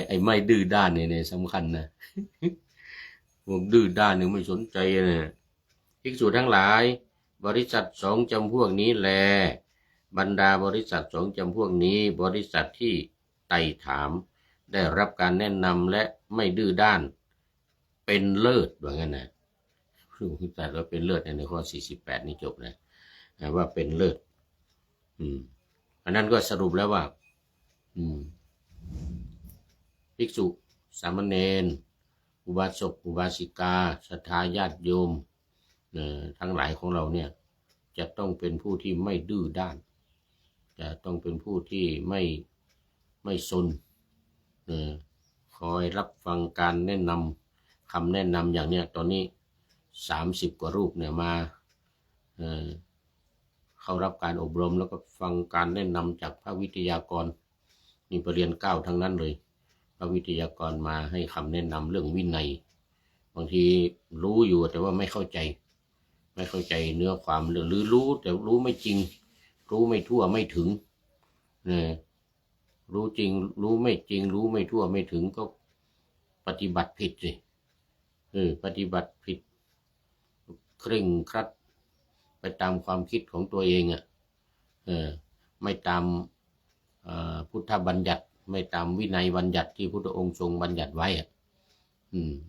A: ไอ้ไม่ดื้อด้านเนี่ยสำคัญนะพวกดื้อด้านเนี่ยไม่สนใจนะภิกษุทั้งหลายบริษัท2 จำพวกนี้แลบรรดาบริษัท2 จำพวกนี้บริษัทที่ไ ไต่ถามได้รับการแนะนำและไม่ดื้อด้านเป็นเลิศว่างั้นนะแต่ว่าเป็นเลิศในข้อ48นี่จบนะว่าเป็นเลิศอันนั้นก็สรุปแล้วว่าภิกษุสามเณรอุบาสกอุบาสิกาศรัทธาญาติโยมทั้งหลายของเราเนี่ยจะต้องเป็นผู้ที่ไม่ดื้อด้านจะต้องเป็นผู้ที่ไม่ซนคอยรับฟังการแนะนำคำแนะนำอย่างเนี้ยตอนนี้30กว่ารูปเนี่ยมาเข้ารับการอบรมแล้วก็ฟังการแนะนำจากพระวิทยากรนี่ปรริญญา9ทั้งนั้นเลยพระวิทยากรมาให้คำแนะนำเรื่องวินัยบางทีรู้อยู่แต่ว่าไม่เข้าใจเนื้อความหรือรู้แต่รู้ไม่จริงรู้ไม่ทั่วไม่ถึงรู้จริงรู้ไม่จริงรู้ไม่ทั่วไม่ถึงก็ปฏิบัติผิดสิปฏิบัติผิดเคร่งครัดไปตามความคิดของตัวเองไม่ตามพุทธบัญญัติไม่ตามวินัยบัญญัติที่พุทธองค์ทรงบัญญัติไว้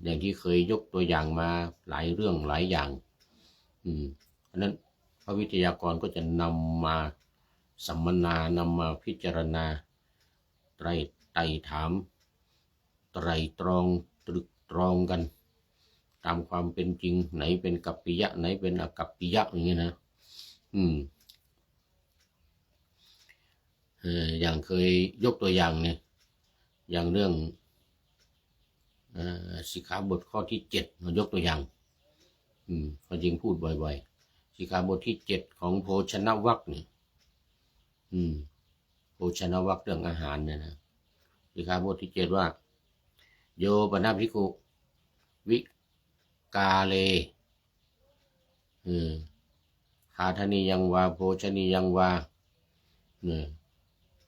A: อย่างที่เคยยกตัวอย่างมาหลายเรื่องหลายอย่างอันนั้นพระวิทยากรก็จะนำมาสัมมนานำมาพิจารณาไต่ถามไตรตรองตรึกตรองกันตามความเป็นจริงไหนเป็นกัปปิยะไหนเป็นอกัปปิยะอย่างนี้นะอย่างเคยยกตัวอย่างเนี่ยอย่างเรื่องสิกขาบทข้อที่7มายกตัวอย่างความจริงพูดบ่อยๆสิกขาบทที่7ของโภชนวรรคเนี่ยโภชนวรรคเรื่องอาหารเนี่ยนะสิกขาบทที่7ว่าโยปนาภิกขุวิกาเลคาธนิยังวาโภชนิยังวา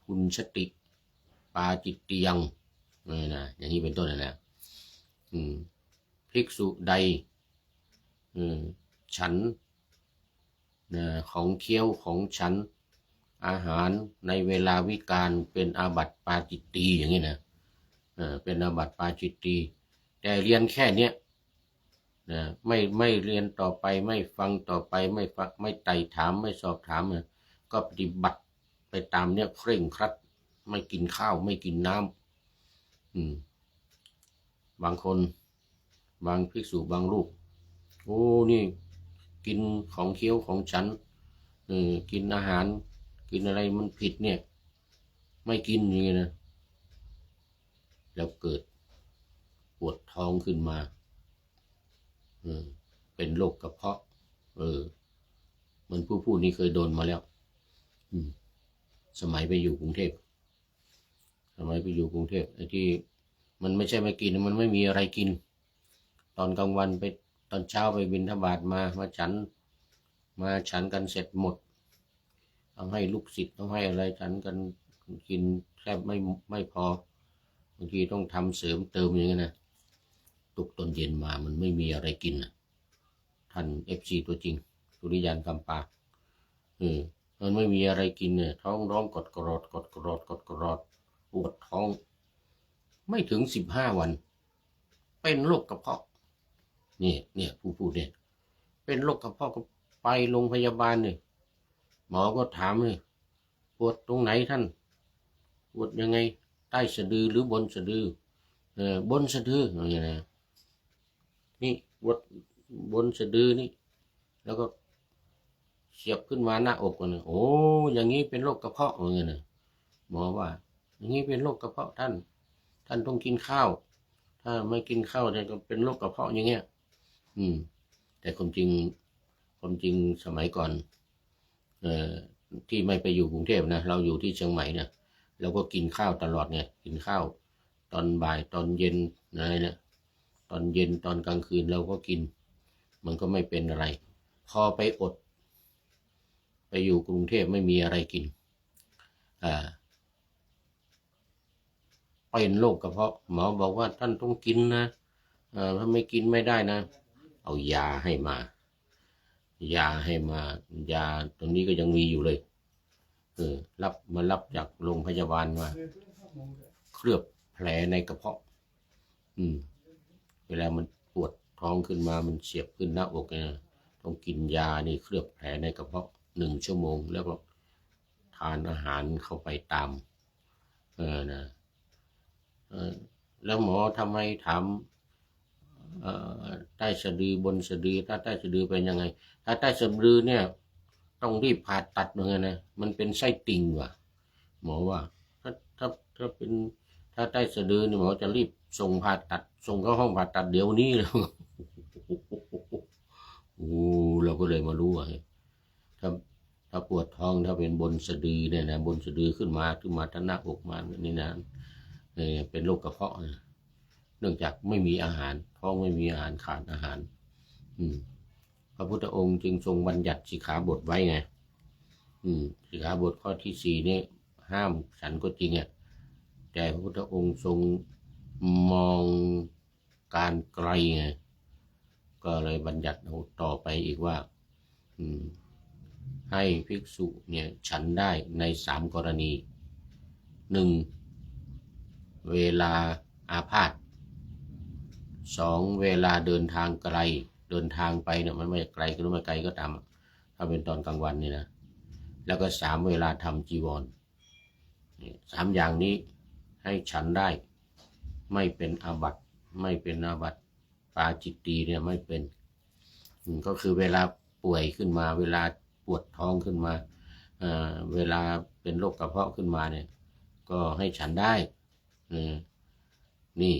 A: คุญชติปาจิตติยังนะอย่างนี้เป็นต้นนะภิกษุใดฉันของเคี้ยวของฉันอาหารในเวลาวิกาลเป็นอาบัติปาจิตตีอย่างนี้นะเป็นอาบัติปาจิตตีแต่เรียนแค่เนี้ยไม่เรียนต่อไปไม่ฟังต่อไปไม่ไต่ถามไม่สอบถามก็ปฏิบัติไปตามเนี้ยเคร่งครัดไม่กินข้าวไม่กินน้ำบางคนบางภิกษุบางรูปโอ้นี่กินของเคี้ยวของฉันกินอาหารกินอะไรมันผิดเนี่ยไม่กินอย่างนี้นะแล้วเกิดปวดท้องขึ้นมาเป็นโรคกระเพาะมันผู้นี้เคยโดนมาแล้วสมัยไปอยู่กรุงเทพไอ้ที่มันไม่ใช่ไม่กินมันไม่มีอะไรกินตอนกลางวันไปตอนเช้าไปบิณฑบาตมาฉันกันเสร็จหมดต้องให้ลูกศิษย์ต้องให้อะไรฉันกันกินแทบไม่พอบางทีต้องทำเสริมเติมอย่างนี้นะตกตอนเย็นมามันไม่มีอะไรกินท่าน FC ตัวจริงสุริยันกำปามันไม่มีอะไรกินเนี่ยท้องร้องกดกรอดปวดท้องไม่ถึง15 วันเป็นโรคกระเพาะเนี่ยผู้พูดเนี่ยเป็นโรคกระเพาะก็ไปโรงพยาบาลเนี่ยหมอก็ถามเลยปวดตรงไหนท่านปวดยังไงใต้สะดือหรือบนสะดือบนสะดืออะไรอย่างเงี้ยนี่ปวดบนสะดือนี่แล้วก็เสียบขึ้นมาหน้าอกกันโอ้อย่างนี้เป็นโรคกระเพาะอะไรเงี้ยหมอว่าอย่างนี้เป็นโรคกระเพาะท่านต้องกินข้าวถ้าไม่กินข้าวก็เป็นโรคกระเพาะอย่างเงี้ยแต่ความจริงสมัยก่อนที่ไม่ไปอยู่กรุงเทพนะเราอยู่ที่เชียงใหม่เนี่ยเราก็กินข้าวตลอดไงกินข้าวตอนบ่ายตอนเย็นอะไรเนี่ยตอนเย็นตอนกลางคืนเราก็กินมันก็ไม่เป็นอะไรพอไปอดไปอยู่กรุงเทพไม่มีอะไรกินเป็นโรคกระเพาะหมอบอกว่าท่านต้องกินนะถ้าไม่กินไม่ได้นะเอายาให้มายาตรงนี้ก็ยังมีอยู่เลยรับจากโรงพยาบาลมา เคลือบแผลในกระเพาะเวลามันปวดท้องขึ้นมามันเสียบขึ้นหน้าอกเนี่ยต้องกินยานี่เคลือบแผลในกระเพาะ1 ชั่วโมงแล้วก็ทานอาหารเข้าไปตามนะแล้วหมอทำไมถามใต้สะดือบนสะดือถ้าใต้สะดือเป็นยังไงถ้าใต้สะดือเนี่ยต้องรีบผ่าตัดเลยนะมันเป็นไส้ติ่งว่ะหมอว่าถ้าเป็นถ้าใต้สะดือนี่หมอจะรีบส่งผ่าตัดส่งเข้าห้องผ่าตัดเดี๋ยวนี้เลยโอ้เราก็เลยมารู้ว่าถ้าปวดท้องถ้าเป็นบนสะดือเนี่ยนะบนสะดือขึ้นมาทั้งหน้าอกมานี่นะเป็นโรคกระเพาะเนื่องจากไม่มีอาหารท้องไม่มีอาหารขาดอาหารพระพุทธองค์จึงทรงบัญญัติสิกขาบทไว้ไงสิกขาบทข้อที่4นี่ห้ามฉันก็จริงอ่ะแต่พระพุทธองค์ทรงมองการไกลไงก็เลยบัญญัติต่อไปอีกว่าให้ภิกษุเนี่ยฉันได้ใน3 กรณี 1. เวลาอาพาธ 2. เวลาเดินทางไกลเดินทางไปเนี่ยมันไม่ไกลก็ไม่ไกลก็ตามถ้าเป็นตอนกลางวันนี่นะแล้วก็ 3. เวลาทำจีวร3 อย่างนี้ให้ฉันได้ไม่เป็นอาบัติไม่เป็นอาบัติปาจิตตีเนี่ยไม่เป็นก็คือเวลาป่วยขึ้นมาเวลาปวดท้องขึ้นมาเวลาเป็นโรคกระเพาะขึ้นมาเนี่ยก็ให้ฉันได้นี่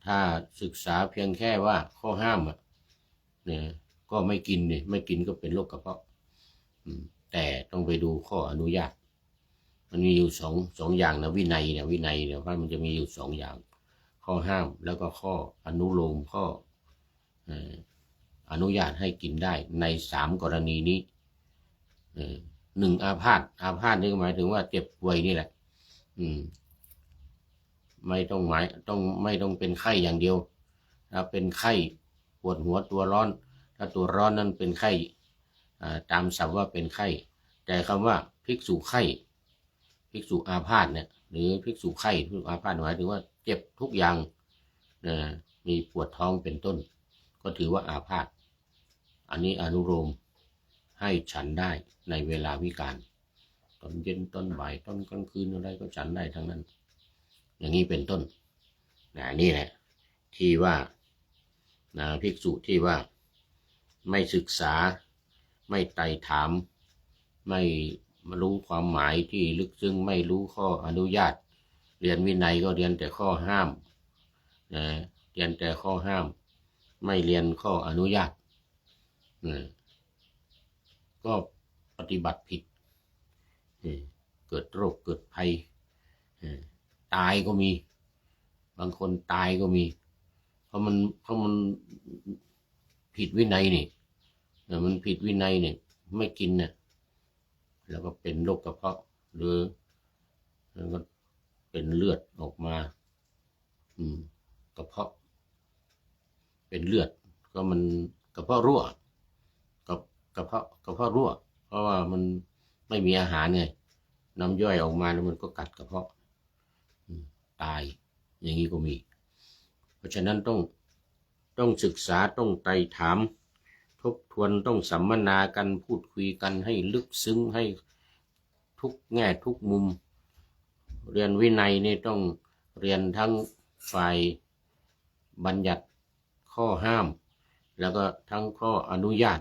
A: ถ้าศึกษาเพียงแค่ว่าข้อห้ามเนี่ยก็ไม่กินเนี่ยไม่กินก็เป็นโรคกระเพาะแต่ต้องไปดูข้ออนุญาตมันมีอยู่สองอย่างนะวินัยเนี่ยเพราะมันจะมีอยู่2 อย่างข้อห้ามแล้วก็ข้ออนุโลมข้ออนุญาตให้กินได้ใน3 กรณีนี้1. อาพาธนี่ก็หมายถึงว่าเจ็บป่วยนี่แหละไม่ต้องเป็นไข้อย่างเดียวถ้าเป็นไข้ปวดหัวตัวร้อนถ้าตัวร้อนนั้นเป็นไข้ตามศัพท์ว่าเป็นไข้แต่คำว่าภิกษุไข้ภิกษุอาพาธเนี่ยหรือภิกษุไข้ภิกษุอาพาธหมายถึงว่าเจ็บทุกอย่างมีปวดท้องเป็นต้นก็ถือว่าอาพาธอันนี้อนุโลมให้ฉันได้ในเวลาวิกาลตอนเย็นตอนบ่ายตอนกลางคืนอะไรก็ฉันได้ทั้งนั้นอย่างนี้เป็นต้นนี่แหละที่ว่าภิกษุที่ว่าไม่ศึกษาไม่ไต่ถามไม่รู้ความหมายที่ลึกซึ้งไม่รู้ข้ออนุญาตเรียนวินัยก็เรียนแต่ข้อห้ามเรียนแต่ข้อห้ามไม่เรียนข้ออนุญาตก็ปฏิบัติผิดเกิดโรคเกิดภัยตายก็มีบางคนตายก็มีเพราะมันผิดวินัยนี่มันผิดวินัยเนี่ยไม่กินเนี่ยแล้วก็เป็นโรคกระเพาะหรือแล้วก็เป็นเลือดออกมากระเพาะเป็นเลือดก็มันกระเพาะรั่วกระเพาะรั่วเพราะว่ามันไม่มีอาหารไงน้ำย่อยออกมาแล้วมันก็กัดกระเพาะตายอย่างนี้ก็มีเพราะฉะนั้นต้องศึกษาต้องไต่ถามทบทวนต้องสัมมนากันพูดคุยกันให้ลึกซึ้งให้ทุกแง่ทุกมุมเรียนวินัยนี่ต้องเรียนทั้งฝ่ายบัญญัติข้อห้ามแล้วก็ทั้งข้ออนุญาต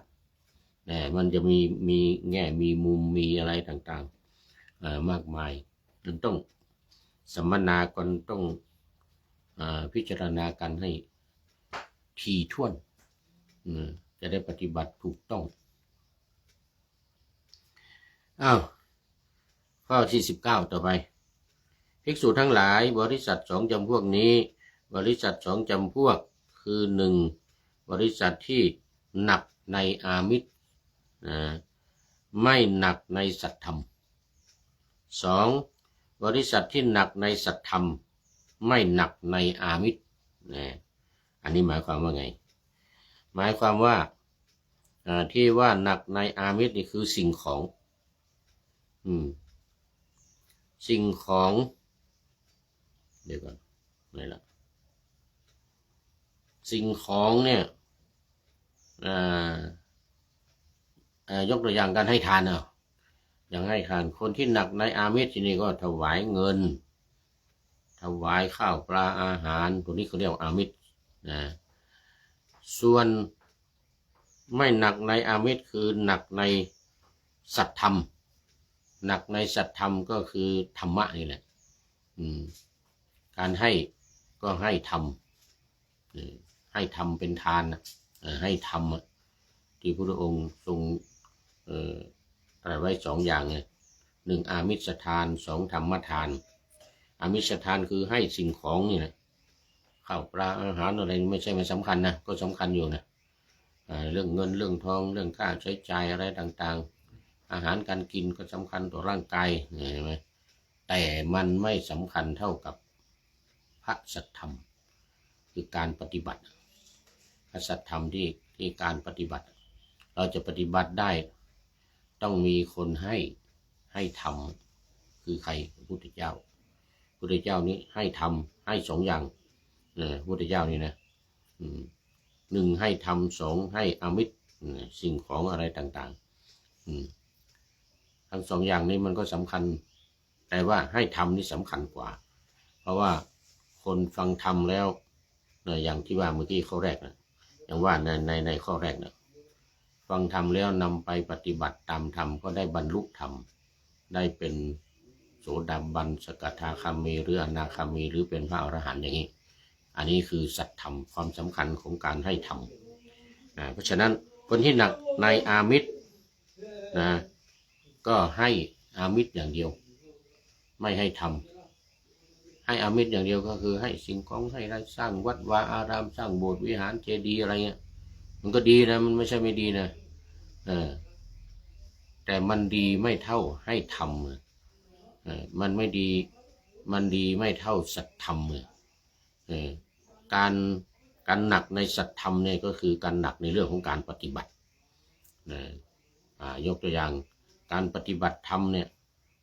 A: มันจะมีแง่มีมุมมีอะไรต่างๆมากมายมันต้องสัมมนากันต้องพิจารณากันให้ถี่ถ้วนจะได้ปฏิบัติถูกต้องข้อที่19ต่อไปภิกษุทั้งหลายบริษัท2 จำพวกนี้บริษัท2 จำพวกคือ 1. บริษัทที่หนักในอามิสไม่หนักในสัตธรรม 2. บริษัทที่หนักในสัตธรรมไม่หนักในอามิสอันนี้หมายความว่าไงหมายความว่าที่ว่าหนักในอามิสนี่คือสิ่งของ เดี๋ยวก่อนนี่ละสิ่งของเนี่ยยกตัวอย่างการให้ทานอย่างให้ทานคนที่หนักในอามิสที่นี่ก็ถวายเงินถวายข้าวปลาอาหารตัวนี้เขาเรียกว่าอามิสนะส่วนไม่หนักในอามิสคือหนักในสัตธรรมหนักในสัตธรรมก็คือธรรมะนี่แหละการให้ก็ให้ทำให้ทำเป็นทานให้ทำที่พระองค์ทรงตรัสไว้สองอย่างไงหนึ่งอามิสทานสองธรรมทานอามิสทานคือให้สิ่งของนี่นะข้าวปลาอาหารอะไรไม่ใช่ไม่สำคัญนะก็สำคัญอยู่นะเรื่องเงินเรื่องทองเรื่องค่าใช้จ่ายอะไรต่างๆอาหารการกินก็สำคัญต่อร่างกายเห็นไหมแต่มันไม่สำคัญเท่ากับพระสัทธรรมคือการปฏิบัติพระสัทธรรมที่การปฏิบัติเราจะปฏิบัติได้ต้องมีคนให้ทำคือใครพระพุทธเจ้าพระพุทธเจ้านี้ให้ทำให้สองอย่างพระพุทธเจ้านี่นะหนึ่งให้ทำสองให้อามิสสิ่งของอะไรต่างๆทั้งสองอย่างนี้มันก็สำคัญแต่ว่าให้ทำนี่สำคัญกว่าเพราะว่าคนฟังธรรมแล้วอย่างที่ว่าเมื่อกี้ข้อแรกนะอย่างว่าในข้อแรกนะฟังธรรมแล้วนำไปปฏิบัติตามธรรมก็ได้บรรลุธรรมได้เป็นโสดาบันสกทาคามีหรืออนาคามีหรือเป็นพระอรหันต์อย่างนี้อันนี้คือสัตธรรมความสำคัญของการให้ธรรมเพราะฉะนั้นคนที่หนักในอามิสนะก็ให้อามิสอย่างเดียวไม่ให้ธรรมให้อามิสอย่างเดียวก็คือให้สิ่งของให้ได้สร้างวัดวาอารามสร้างโบสถ์วิหารเจดีย์อะไรเงี้ยมันก็ดีนะมันไม่ใช่ไม่ดีนะแต่มันดีไม่เท่าให้ธรรมมันไม่ดีมันดีไม่เท่าสัตธรรมการหนักในสัตธรรมเนี่ยก็คือการหนักในเรื่องของการปฏิบัติยกตัวอย่างการปฏิบัติธรรมเนี่ย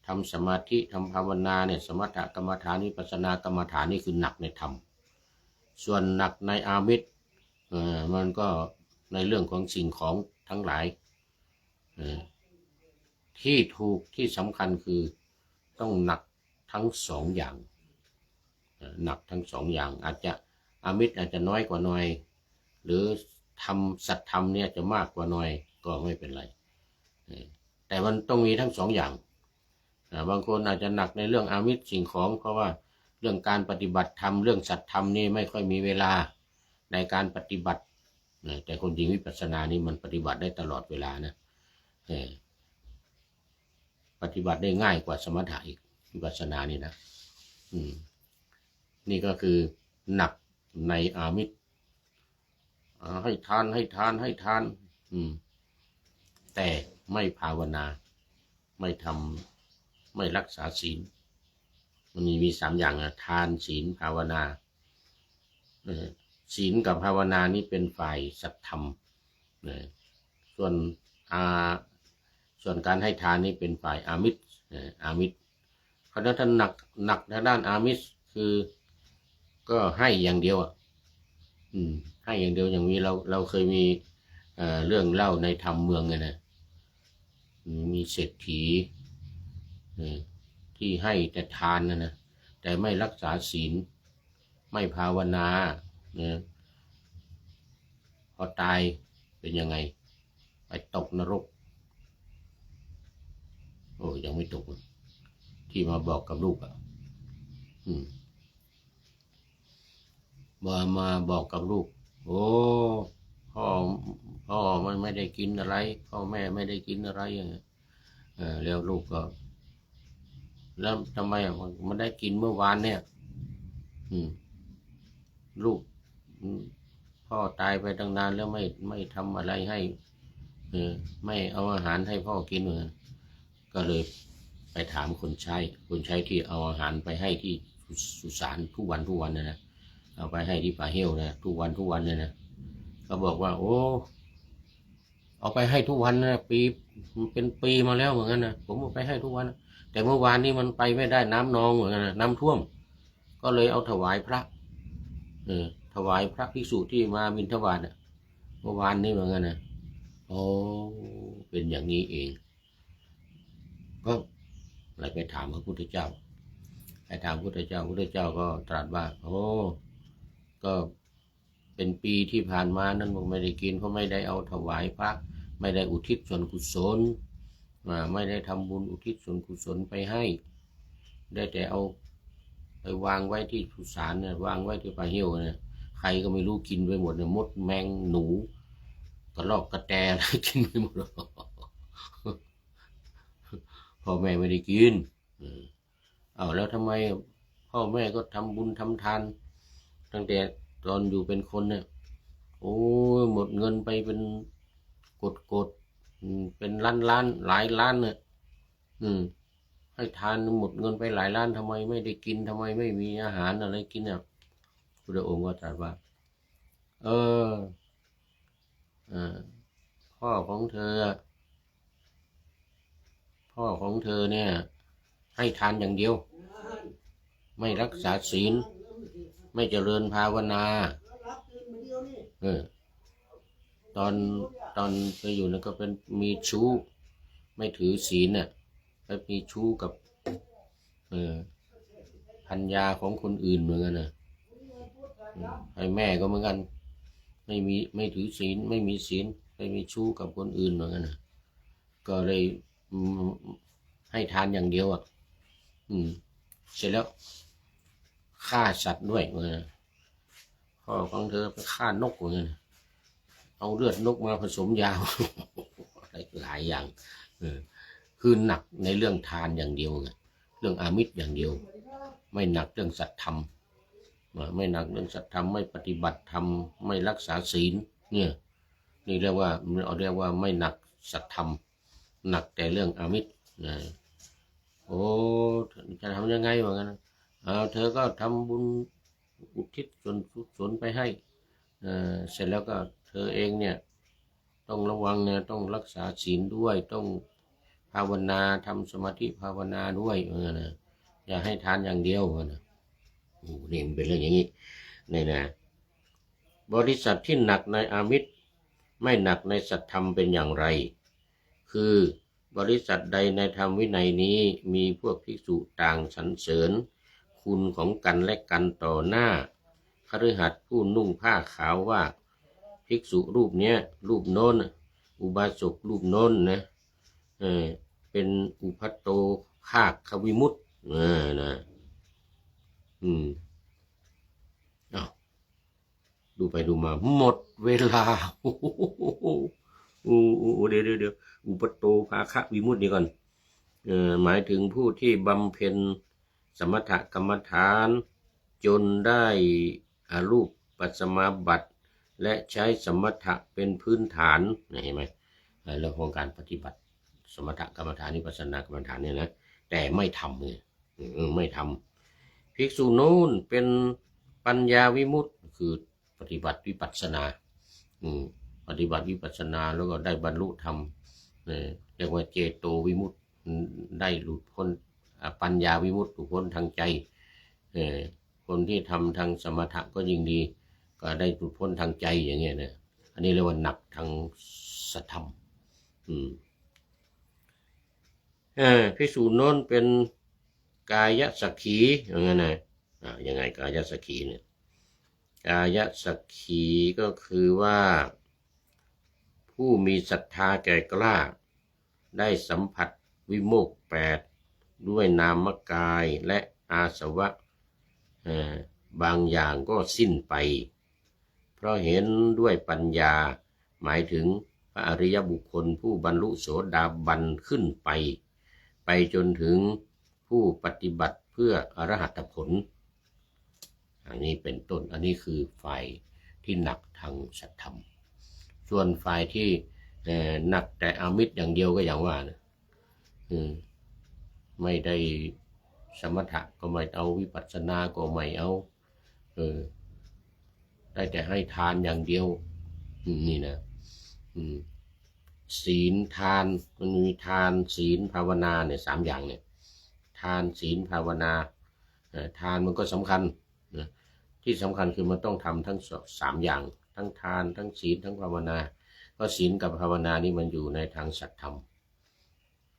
A: ทำสมาธิทำภาวนาเนี่ยสมถกรรมฐานวิปัสสนากรรมฐานนี่คือหนักในธรรมส่วนหนักในอามิสมันก็ในเรื่องของสิ่งของทั้งหลายที่ถูกที่สำคัญคือต้องหนักทั้งสองอย่างหนักทั้งสองอย่างอาจจะอามิสอาจจะน้อยกว่าหน่อยหรือทำสัตธรรมเนี่ยจะมากกว่าหน่อยก็ไม่เป็นไรแต่มันต้องมีทั้งสองอย่างบางคนอาจจะหนักในเรื่องอามิสสิ่งของเพราะว่าเรื่องการปฏิบัติธรรมเรื่องสัตธรรมนี่ไม่ค่อยมีเวลาในการปฏิบัติแต่คนจริงวิปัสสนานี่มันปฏิบัติได้ตลอดเวลานะปฏิบัติได้ง่ายกว่าสมถะอีกวิปัสสนานี่นะนี่ก็คือหนักในอามิสให้ทานให้ทานให้ทานแต่ไม่ภาวนาไม่ทำไม่รักษาศีลมันมีสามอย่างทานศีลภาวนาศีลกับภาวนานี่เป็นฝ่ายสัตธรรมส่วนการให้ทานนี่เป็นฝ่ายอามิสเพราะฉะนั้นท่านหนักทางด้านอามิสคือก็ให้อย่างเดียวให้อย่างเดียวอย่างนี้เราเคยมีเรื่องเล่าในธรรมเมืองไงนะมีเศรษฐีที่ให้แต่ทานนะแต่ไม่รักษาศีลไม่ภาวนาพอตายเป็นยังไงไปตกนรกโอ้ยังไม่ตกที่มาบอกกับลูกมาบอกกับลูกโอ้พ่อไม่ได้กินอะไรพ่อแม่ไม่ได้กินอะไรแล้วลูกก็แล้วทำไมมันได้กินเมื่อวานเนี่ยลูกพ่อตายไปตั้งนานแล้วไม่ทำอะไรให้ไม่เอาอาหารให้พ่อกินก็เลยไปถามคนใช้ที่เอาอาหารไปให้ที่สุสานทุกวันนะเอาไปให้ที่ป่าเหี้ยวนะทุกวันเลยนะเขาบอกว่าโอ้เอาไปให้ทุกวันนะเป็นปีมาแล้วเหมือนกันนะผมเอาไปให้ทุกวันแต่เมื่อวานนี้มันไปไม่ได้น้ำนองเหมือนกันนะน้ำท่วม ก็เลยเอาถวายพระถวายพระภิกษุที่มาบิณฑบาตเมื่อวานนี้เหมือนกันนะโอ้เป็นอย่างนี้เองก็เลยไปถามพระพุทธเจ้าไปถามพระพุทธเจ้าก็ตรัสว่าโอ้ก็เป็นปีที่ผ่านมานั้นผมไม่ได้กินเพราะไม่ได้เอาถวายพระไม่ได้อุทิศส่วนกุศลไม่ได้ทำบุญอุทิศส่วนกุศลไปให้ได้แต่เอาไปวางไว้ที่สุสานเนี่ยวางไว้ที่ป่าเหี้ยวเนี่ยใครก็ไม่รู้กินไปหมดเนี่ยมดแมงหนูกระรอกกระแตอะไรกินไปหมดพ่อแม่ไม่ได้กินเอาแล้วทำไมพ่อแม่ก็ทำบุญทำทานตั้งแต่ตอนอยู่เป็นคนเนี่ยโอ้หมดเงินไปเป็นกดเป็นล้านหลายล้านเนี่ยให้ทานหมดเงินไปหลายล้านทำไมไม่ได้กินทำไมไม่มีอาหารอะไรกินเนี่ยพระองค์ก็ตรัสว่าพ่อของเธอเนี่ยให้ทานอย่างเดียวไม่รักษาศีลไม่เจริญภาวนาตอนไปอยู่นั่นก็เป็นมีชู้ไม่ถือศีลเนี่ยไปมีชู้กับภรรยาของคนอื่นเหมือนกันนะให้แม่ก็เหมือนกันไม่ถือศีลไม่มีศีลไปมีชู้กับคนอื่นเหมือนกันนะก็เลยให้ทานอย่างเดียวเสร็จแล้วฆ่าสัตว์ด้วยเหมือนกันพ่อของเธอไปฆ่านกเหมือนกันเอาเลือดนกมาผสมยาอะไรหลายอย่างคือหนักในเรื่องทานอย่างเดียวไงเรื่องอามิตรอย่างเดียวไม่หนักเรื่องสัตธรรมไม่หนักเรื่องสัตธรรมไม่ปฏิบัติธรรมไม่รักษาศีลเนี่ยนี่เรียกว่าไม่หนักสัตธรรมหนักแต่เรื่องอามิตรโอ้จะทำยังไงเหมือนกันเธอก็ทำบุญอุทิศส่วนกุศลไปให้เสร็จแล้วก็เธอเองเนี่ยต้องระวังเนี่ยต้องรักษาศีลด้วยต้องภาวนาทำสมาธิภาวนาด้วยอย่าให้ทานอย่างเดียวนะนี่มันเป็นเรื่องอย่างนี้นี่นะบริษัทที่หนักในอามิตรไม่หนักในสัตธรรมเป็นอย่างไรคือบริษัทใดในธรรมวินัยนี้มีพวกภิกษุต่างสรรเสริญคุณของกันและกันต่อหน้าคฤหัสถ์ผู้นุ่งผ้าขาวว่าภิกษุรูปเนี้ยรูปโน้นอุบาสกรูปโน้นนะเป็นอุพัตโตภาควิมุตตินะดูไปดูมาหมดเวลาเดี๋ยวอุปโตภาควิมุตตินี่ก่อนหมายถึงผู้ที่บำเพ็ญสมถกรรมฐานจนได้อารูปปัสมาบัติและใช้สมถะเป็นพื้นฐานเห็นไหมเรื่องของการปฏิบัติสมถกรรมฐานวิปัสสนากรรมฐานเนี่ยนะแต่ไม่ทำเลยไม่ทำภิกษุนู้นเป็นปัญญาวิมุตติคือปฏิบัติวิปัสสนาปฏิบัติวิปัสสนาแล้วก็ได้บรรลุธรรมเรียกว่าเจโตวิมุตติได้หลุดพ้นปัญญาวิมุตติหลุดพ้นทางใจคนที่ทำทางสมถะก็ยิ่งดีก็ได้หลุดพ้นทางใจอย่างเงี้ยนะอันนี้เรียกว่าหนักทางสัทธรรมภิกษุโน้นเป็นกายสักขีอย่างเงี้ยนะยังไงกายสักขีเนี่ยกายสักขีก็คือว่าผู้มีศรัทธาแก่กล้าได้สัมผัสวิโมกข์8ด้วยนามกายและอาสวะบางอย่างก็สิ้นไปเพราะเห็นด้วยปัญญาหมายถึงพระอริยบุคคลผู้บรรลุโสดาบันขึ้นไปจนถึงผู้ปฏิบัติเพื่ออรหัตผลอันนี้เป็นต้นอันนี้คือฝ่ายที่หนักทางสัทธรรมส่วนฝ่ายที่หนักแต่อามิตรอย่างเดียวก็อย่างว่านะไม่ได้สมถะก็ไม่เอาวิปัสสนาก็ไม่เอาได้แต่ให้ทานอย่างเดียวนี่นะศีลทานมันมีทานศีลภาวนาเนี่ย3อย่างเนี่ยทานศีลภาวนา ทานมันก็สำคัญนะที่สำคัญคือมันต้องทำทั้ง3 อย่างทั้งทานทั้งศีลทั้งภาวนาก็ศีลกับภาวนานี่มันอยู่ในทางสัตธรรม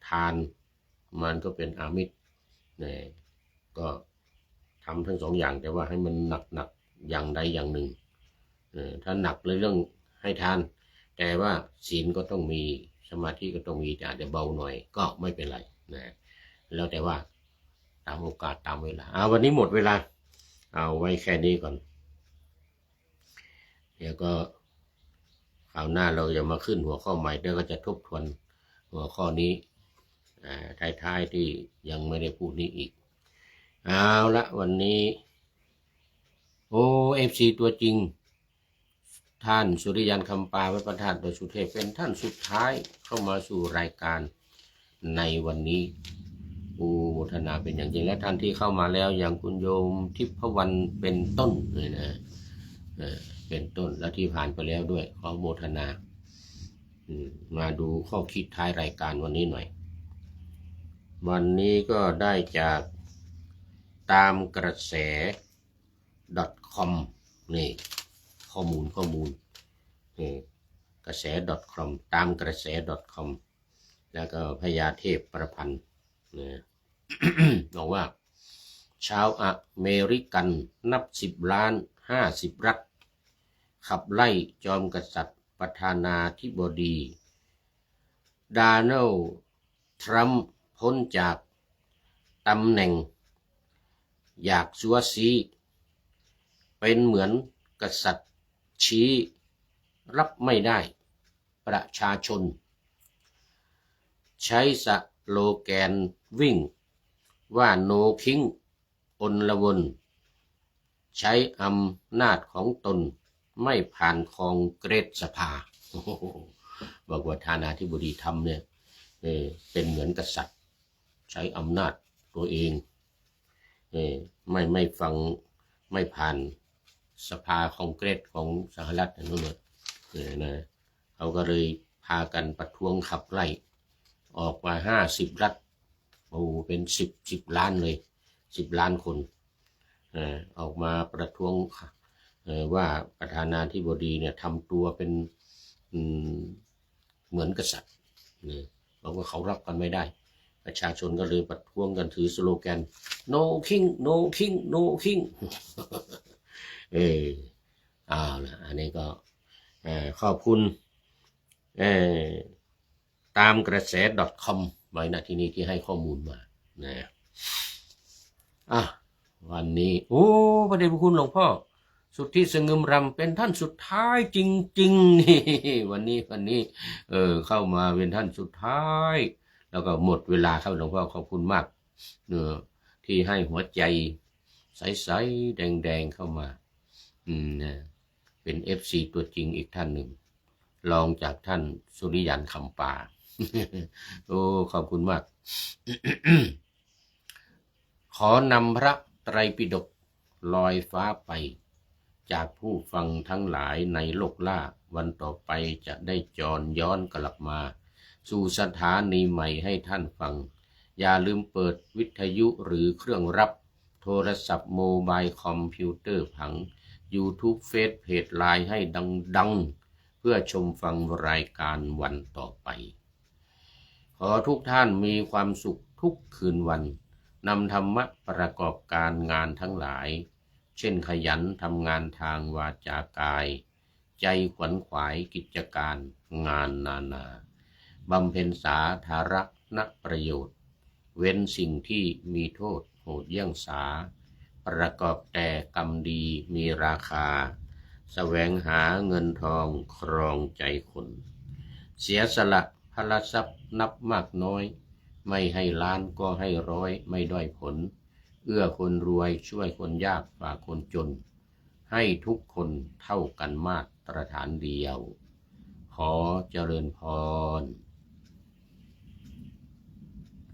A: ทานมันก็เป็นอามิตรนะก็ทำทั้ง2 อย่างแต่ว่าให้มันหนักอย่างใดอย่างหนึ่งถ้าหนักเลยเรื่องให้ทานแต่ว่าศีลก็ต้องมีสมาธิก็ต้องมีแต่อาจจะเบาหน่อยก็ไม่เป็นไรนะแล้วแต่ว่าตามโอกาสตามเวลาวันนี้หมดเวลาเอาไว้แค่นี้ก่อนเดี๋ยวก็คราวหน้าเราจะมาขึ้นหัวข้อใหม่แล้วก็จะทบทวนหัวข้อนี้ท้ายๆที่ยังไม่ได้พูดนี้อีกเอาละวันนี้FC ตัวจริงท่านสุริยันคำปาวัดพระธาตุดอยสุเทพเป็นท่านสุดท้ายเข้ามาสู่รายการในวันนี้โมทนาเป็นอย่างยิ่งและท่านที่เข้ามาแล้วอย่างคุณโยมทิพวรรณเป็นต้นเลยนะเป็นต้นและที่ผ่านไปแล้วด้วยขอโมทนามาดูข้อคิดท้ายรายการวันนี้หน่อยวันนี้ก็ได้จากตามกระแส .com นี่ข้อมูลกระแส .com ตามกระแส .com แล้วก็พญาเทพประพันธ์บอกว่าชาวอเมริกันนับ10 ล้าน50 รัฐขับไล่จอมกษัตริย์ประธานาธิบดีโดนัลด์ทรัมป์พ้นจากตำแหน่งอยากซัวซีเป็นเหมือนกษัตริย์ชี้รับไม่ได้ประชาชนใช้สโลแกนวิ่งว่า No King อนลวนใช้อำนาจของตนไม่ผ่านคองเกรดสภาบอกว่าประธานาธิบดีทำเนี่ยเป็นเหมือนกษัตริย์ใช้อำนาจตัวเองไม่ฟังไม่ผ่านสภาคองเกรสของสหรัฐนั่นนะเขาก็เลยพากันประท้วงขับไล่ออกมา50 รัฐเป็น10 ล้านเลย10 ล้านคนออกมาประท้วงว่าประธานาธิบดีเนี่ยทำตัวเป็นเหมือนกษัตริย์บอกว่าเขารับกันไม่ได้ประชาชนก็เลยประท้วงกันถือสโลแกน No King No King No King นะอันนี้ก็ขอบคุณตามกระแส .com ไว้ณที่นี้ที่ให้ข้อมูลมานะวันนี้พระเดชพระคุณหลวงพ่อสุทธิสงึมรำเป็นท่านสุดท้ายจริงๆนี่วันนี้เข้ามาเป็นท่านสุดท้ายแล้วก็หมดเวลาครับหลวงพ่อขอบคุณมากที่ให้หัวใจใสๆแดงๆเข้ามาเป็น FC ตัวจริงอีกท่านหนึ่งรองจากท่านสุริยันคำปา ขอบคุณมาก ขอนำพระไตรปิฎกลอยฟ้าไปจากผู้ฟังทั้งหลายในโลกล่าวันต่อไปจะได้จรย้อนกลับมาสู่สถานีใหม่ให้ท่านฟังอย่าลืมเปิดวิทยุหรือเครื่องรับโทรศัพท์โมบายคอมพิวเตอร์ผัง YouTube เฟซเพจไลน์ให้ดังๆเพื่อชมฟังรายการวันต่อไปขอทุกท่านมีความสุขทุกคืนวันนำธรรมะประกอบการงานทั้งหลายเช่นขยันทำงานทางวาจากายใจขวนขวายกิจการงานนานาบำเพ็ญสาธารณประโยชน์เว้นสิ่งที่มีโทษโหดเยี่ยงสาประกอบแต่กรรมดีมีราคาแสวงหาเงินทองครองใจคนเสียสละพละทรัพย์นับมากน้อยไม่ให้ล้านก็ให้ร้อยไม่ด้อยผลเอื้อคนรวยช่วยคนยากฝากคนจนให้ทุกคนเท่ากันมาตรฐานเดียวขอเจริญพร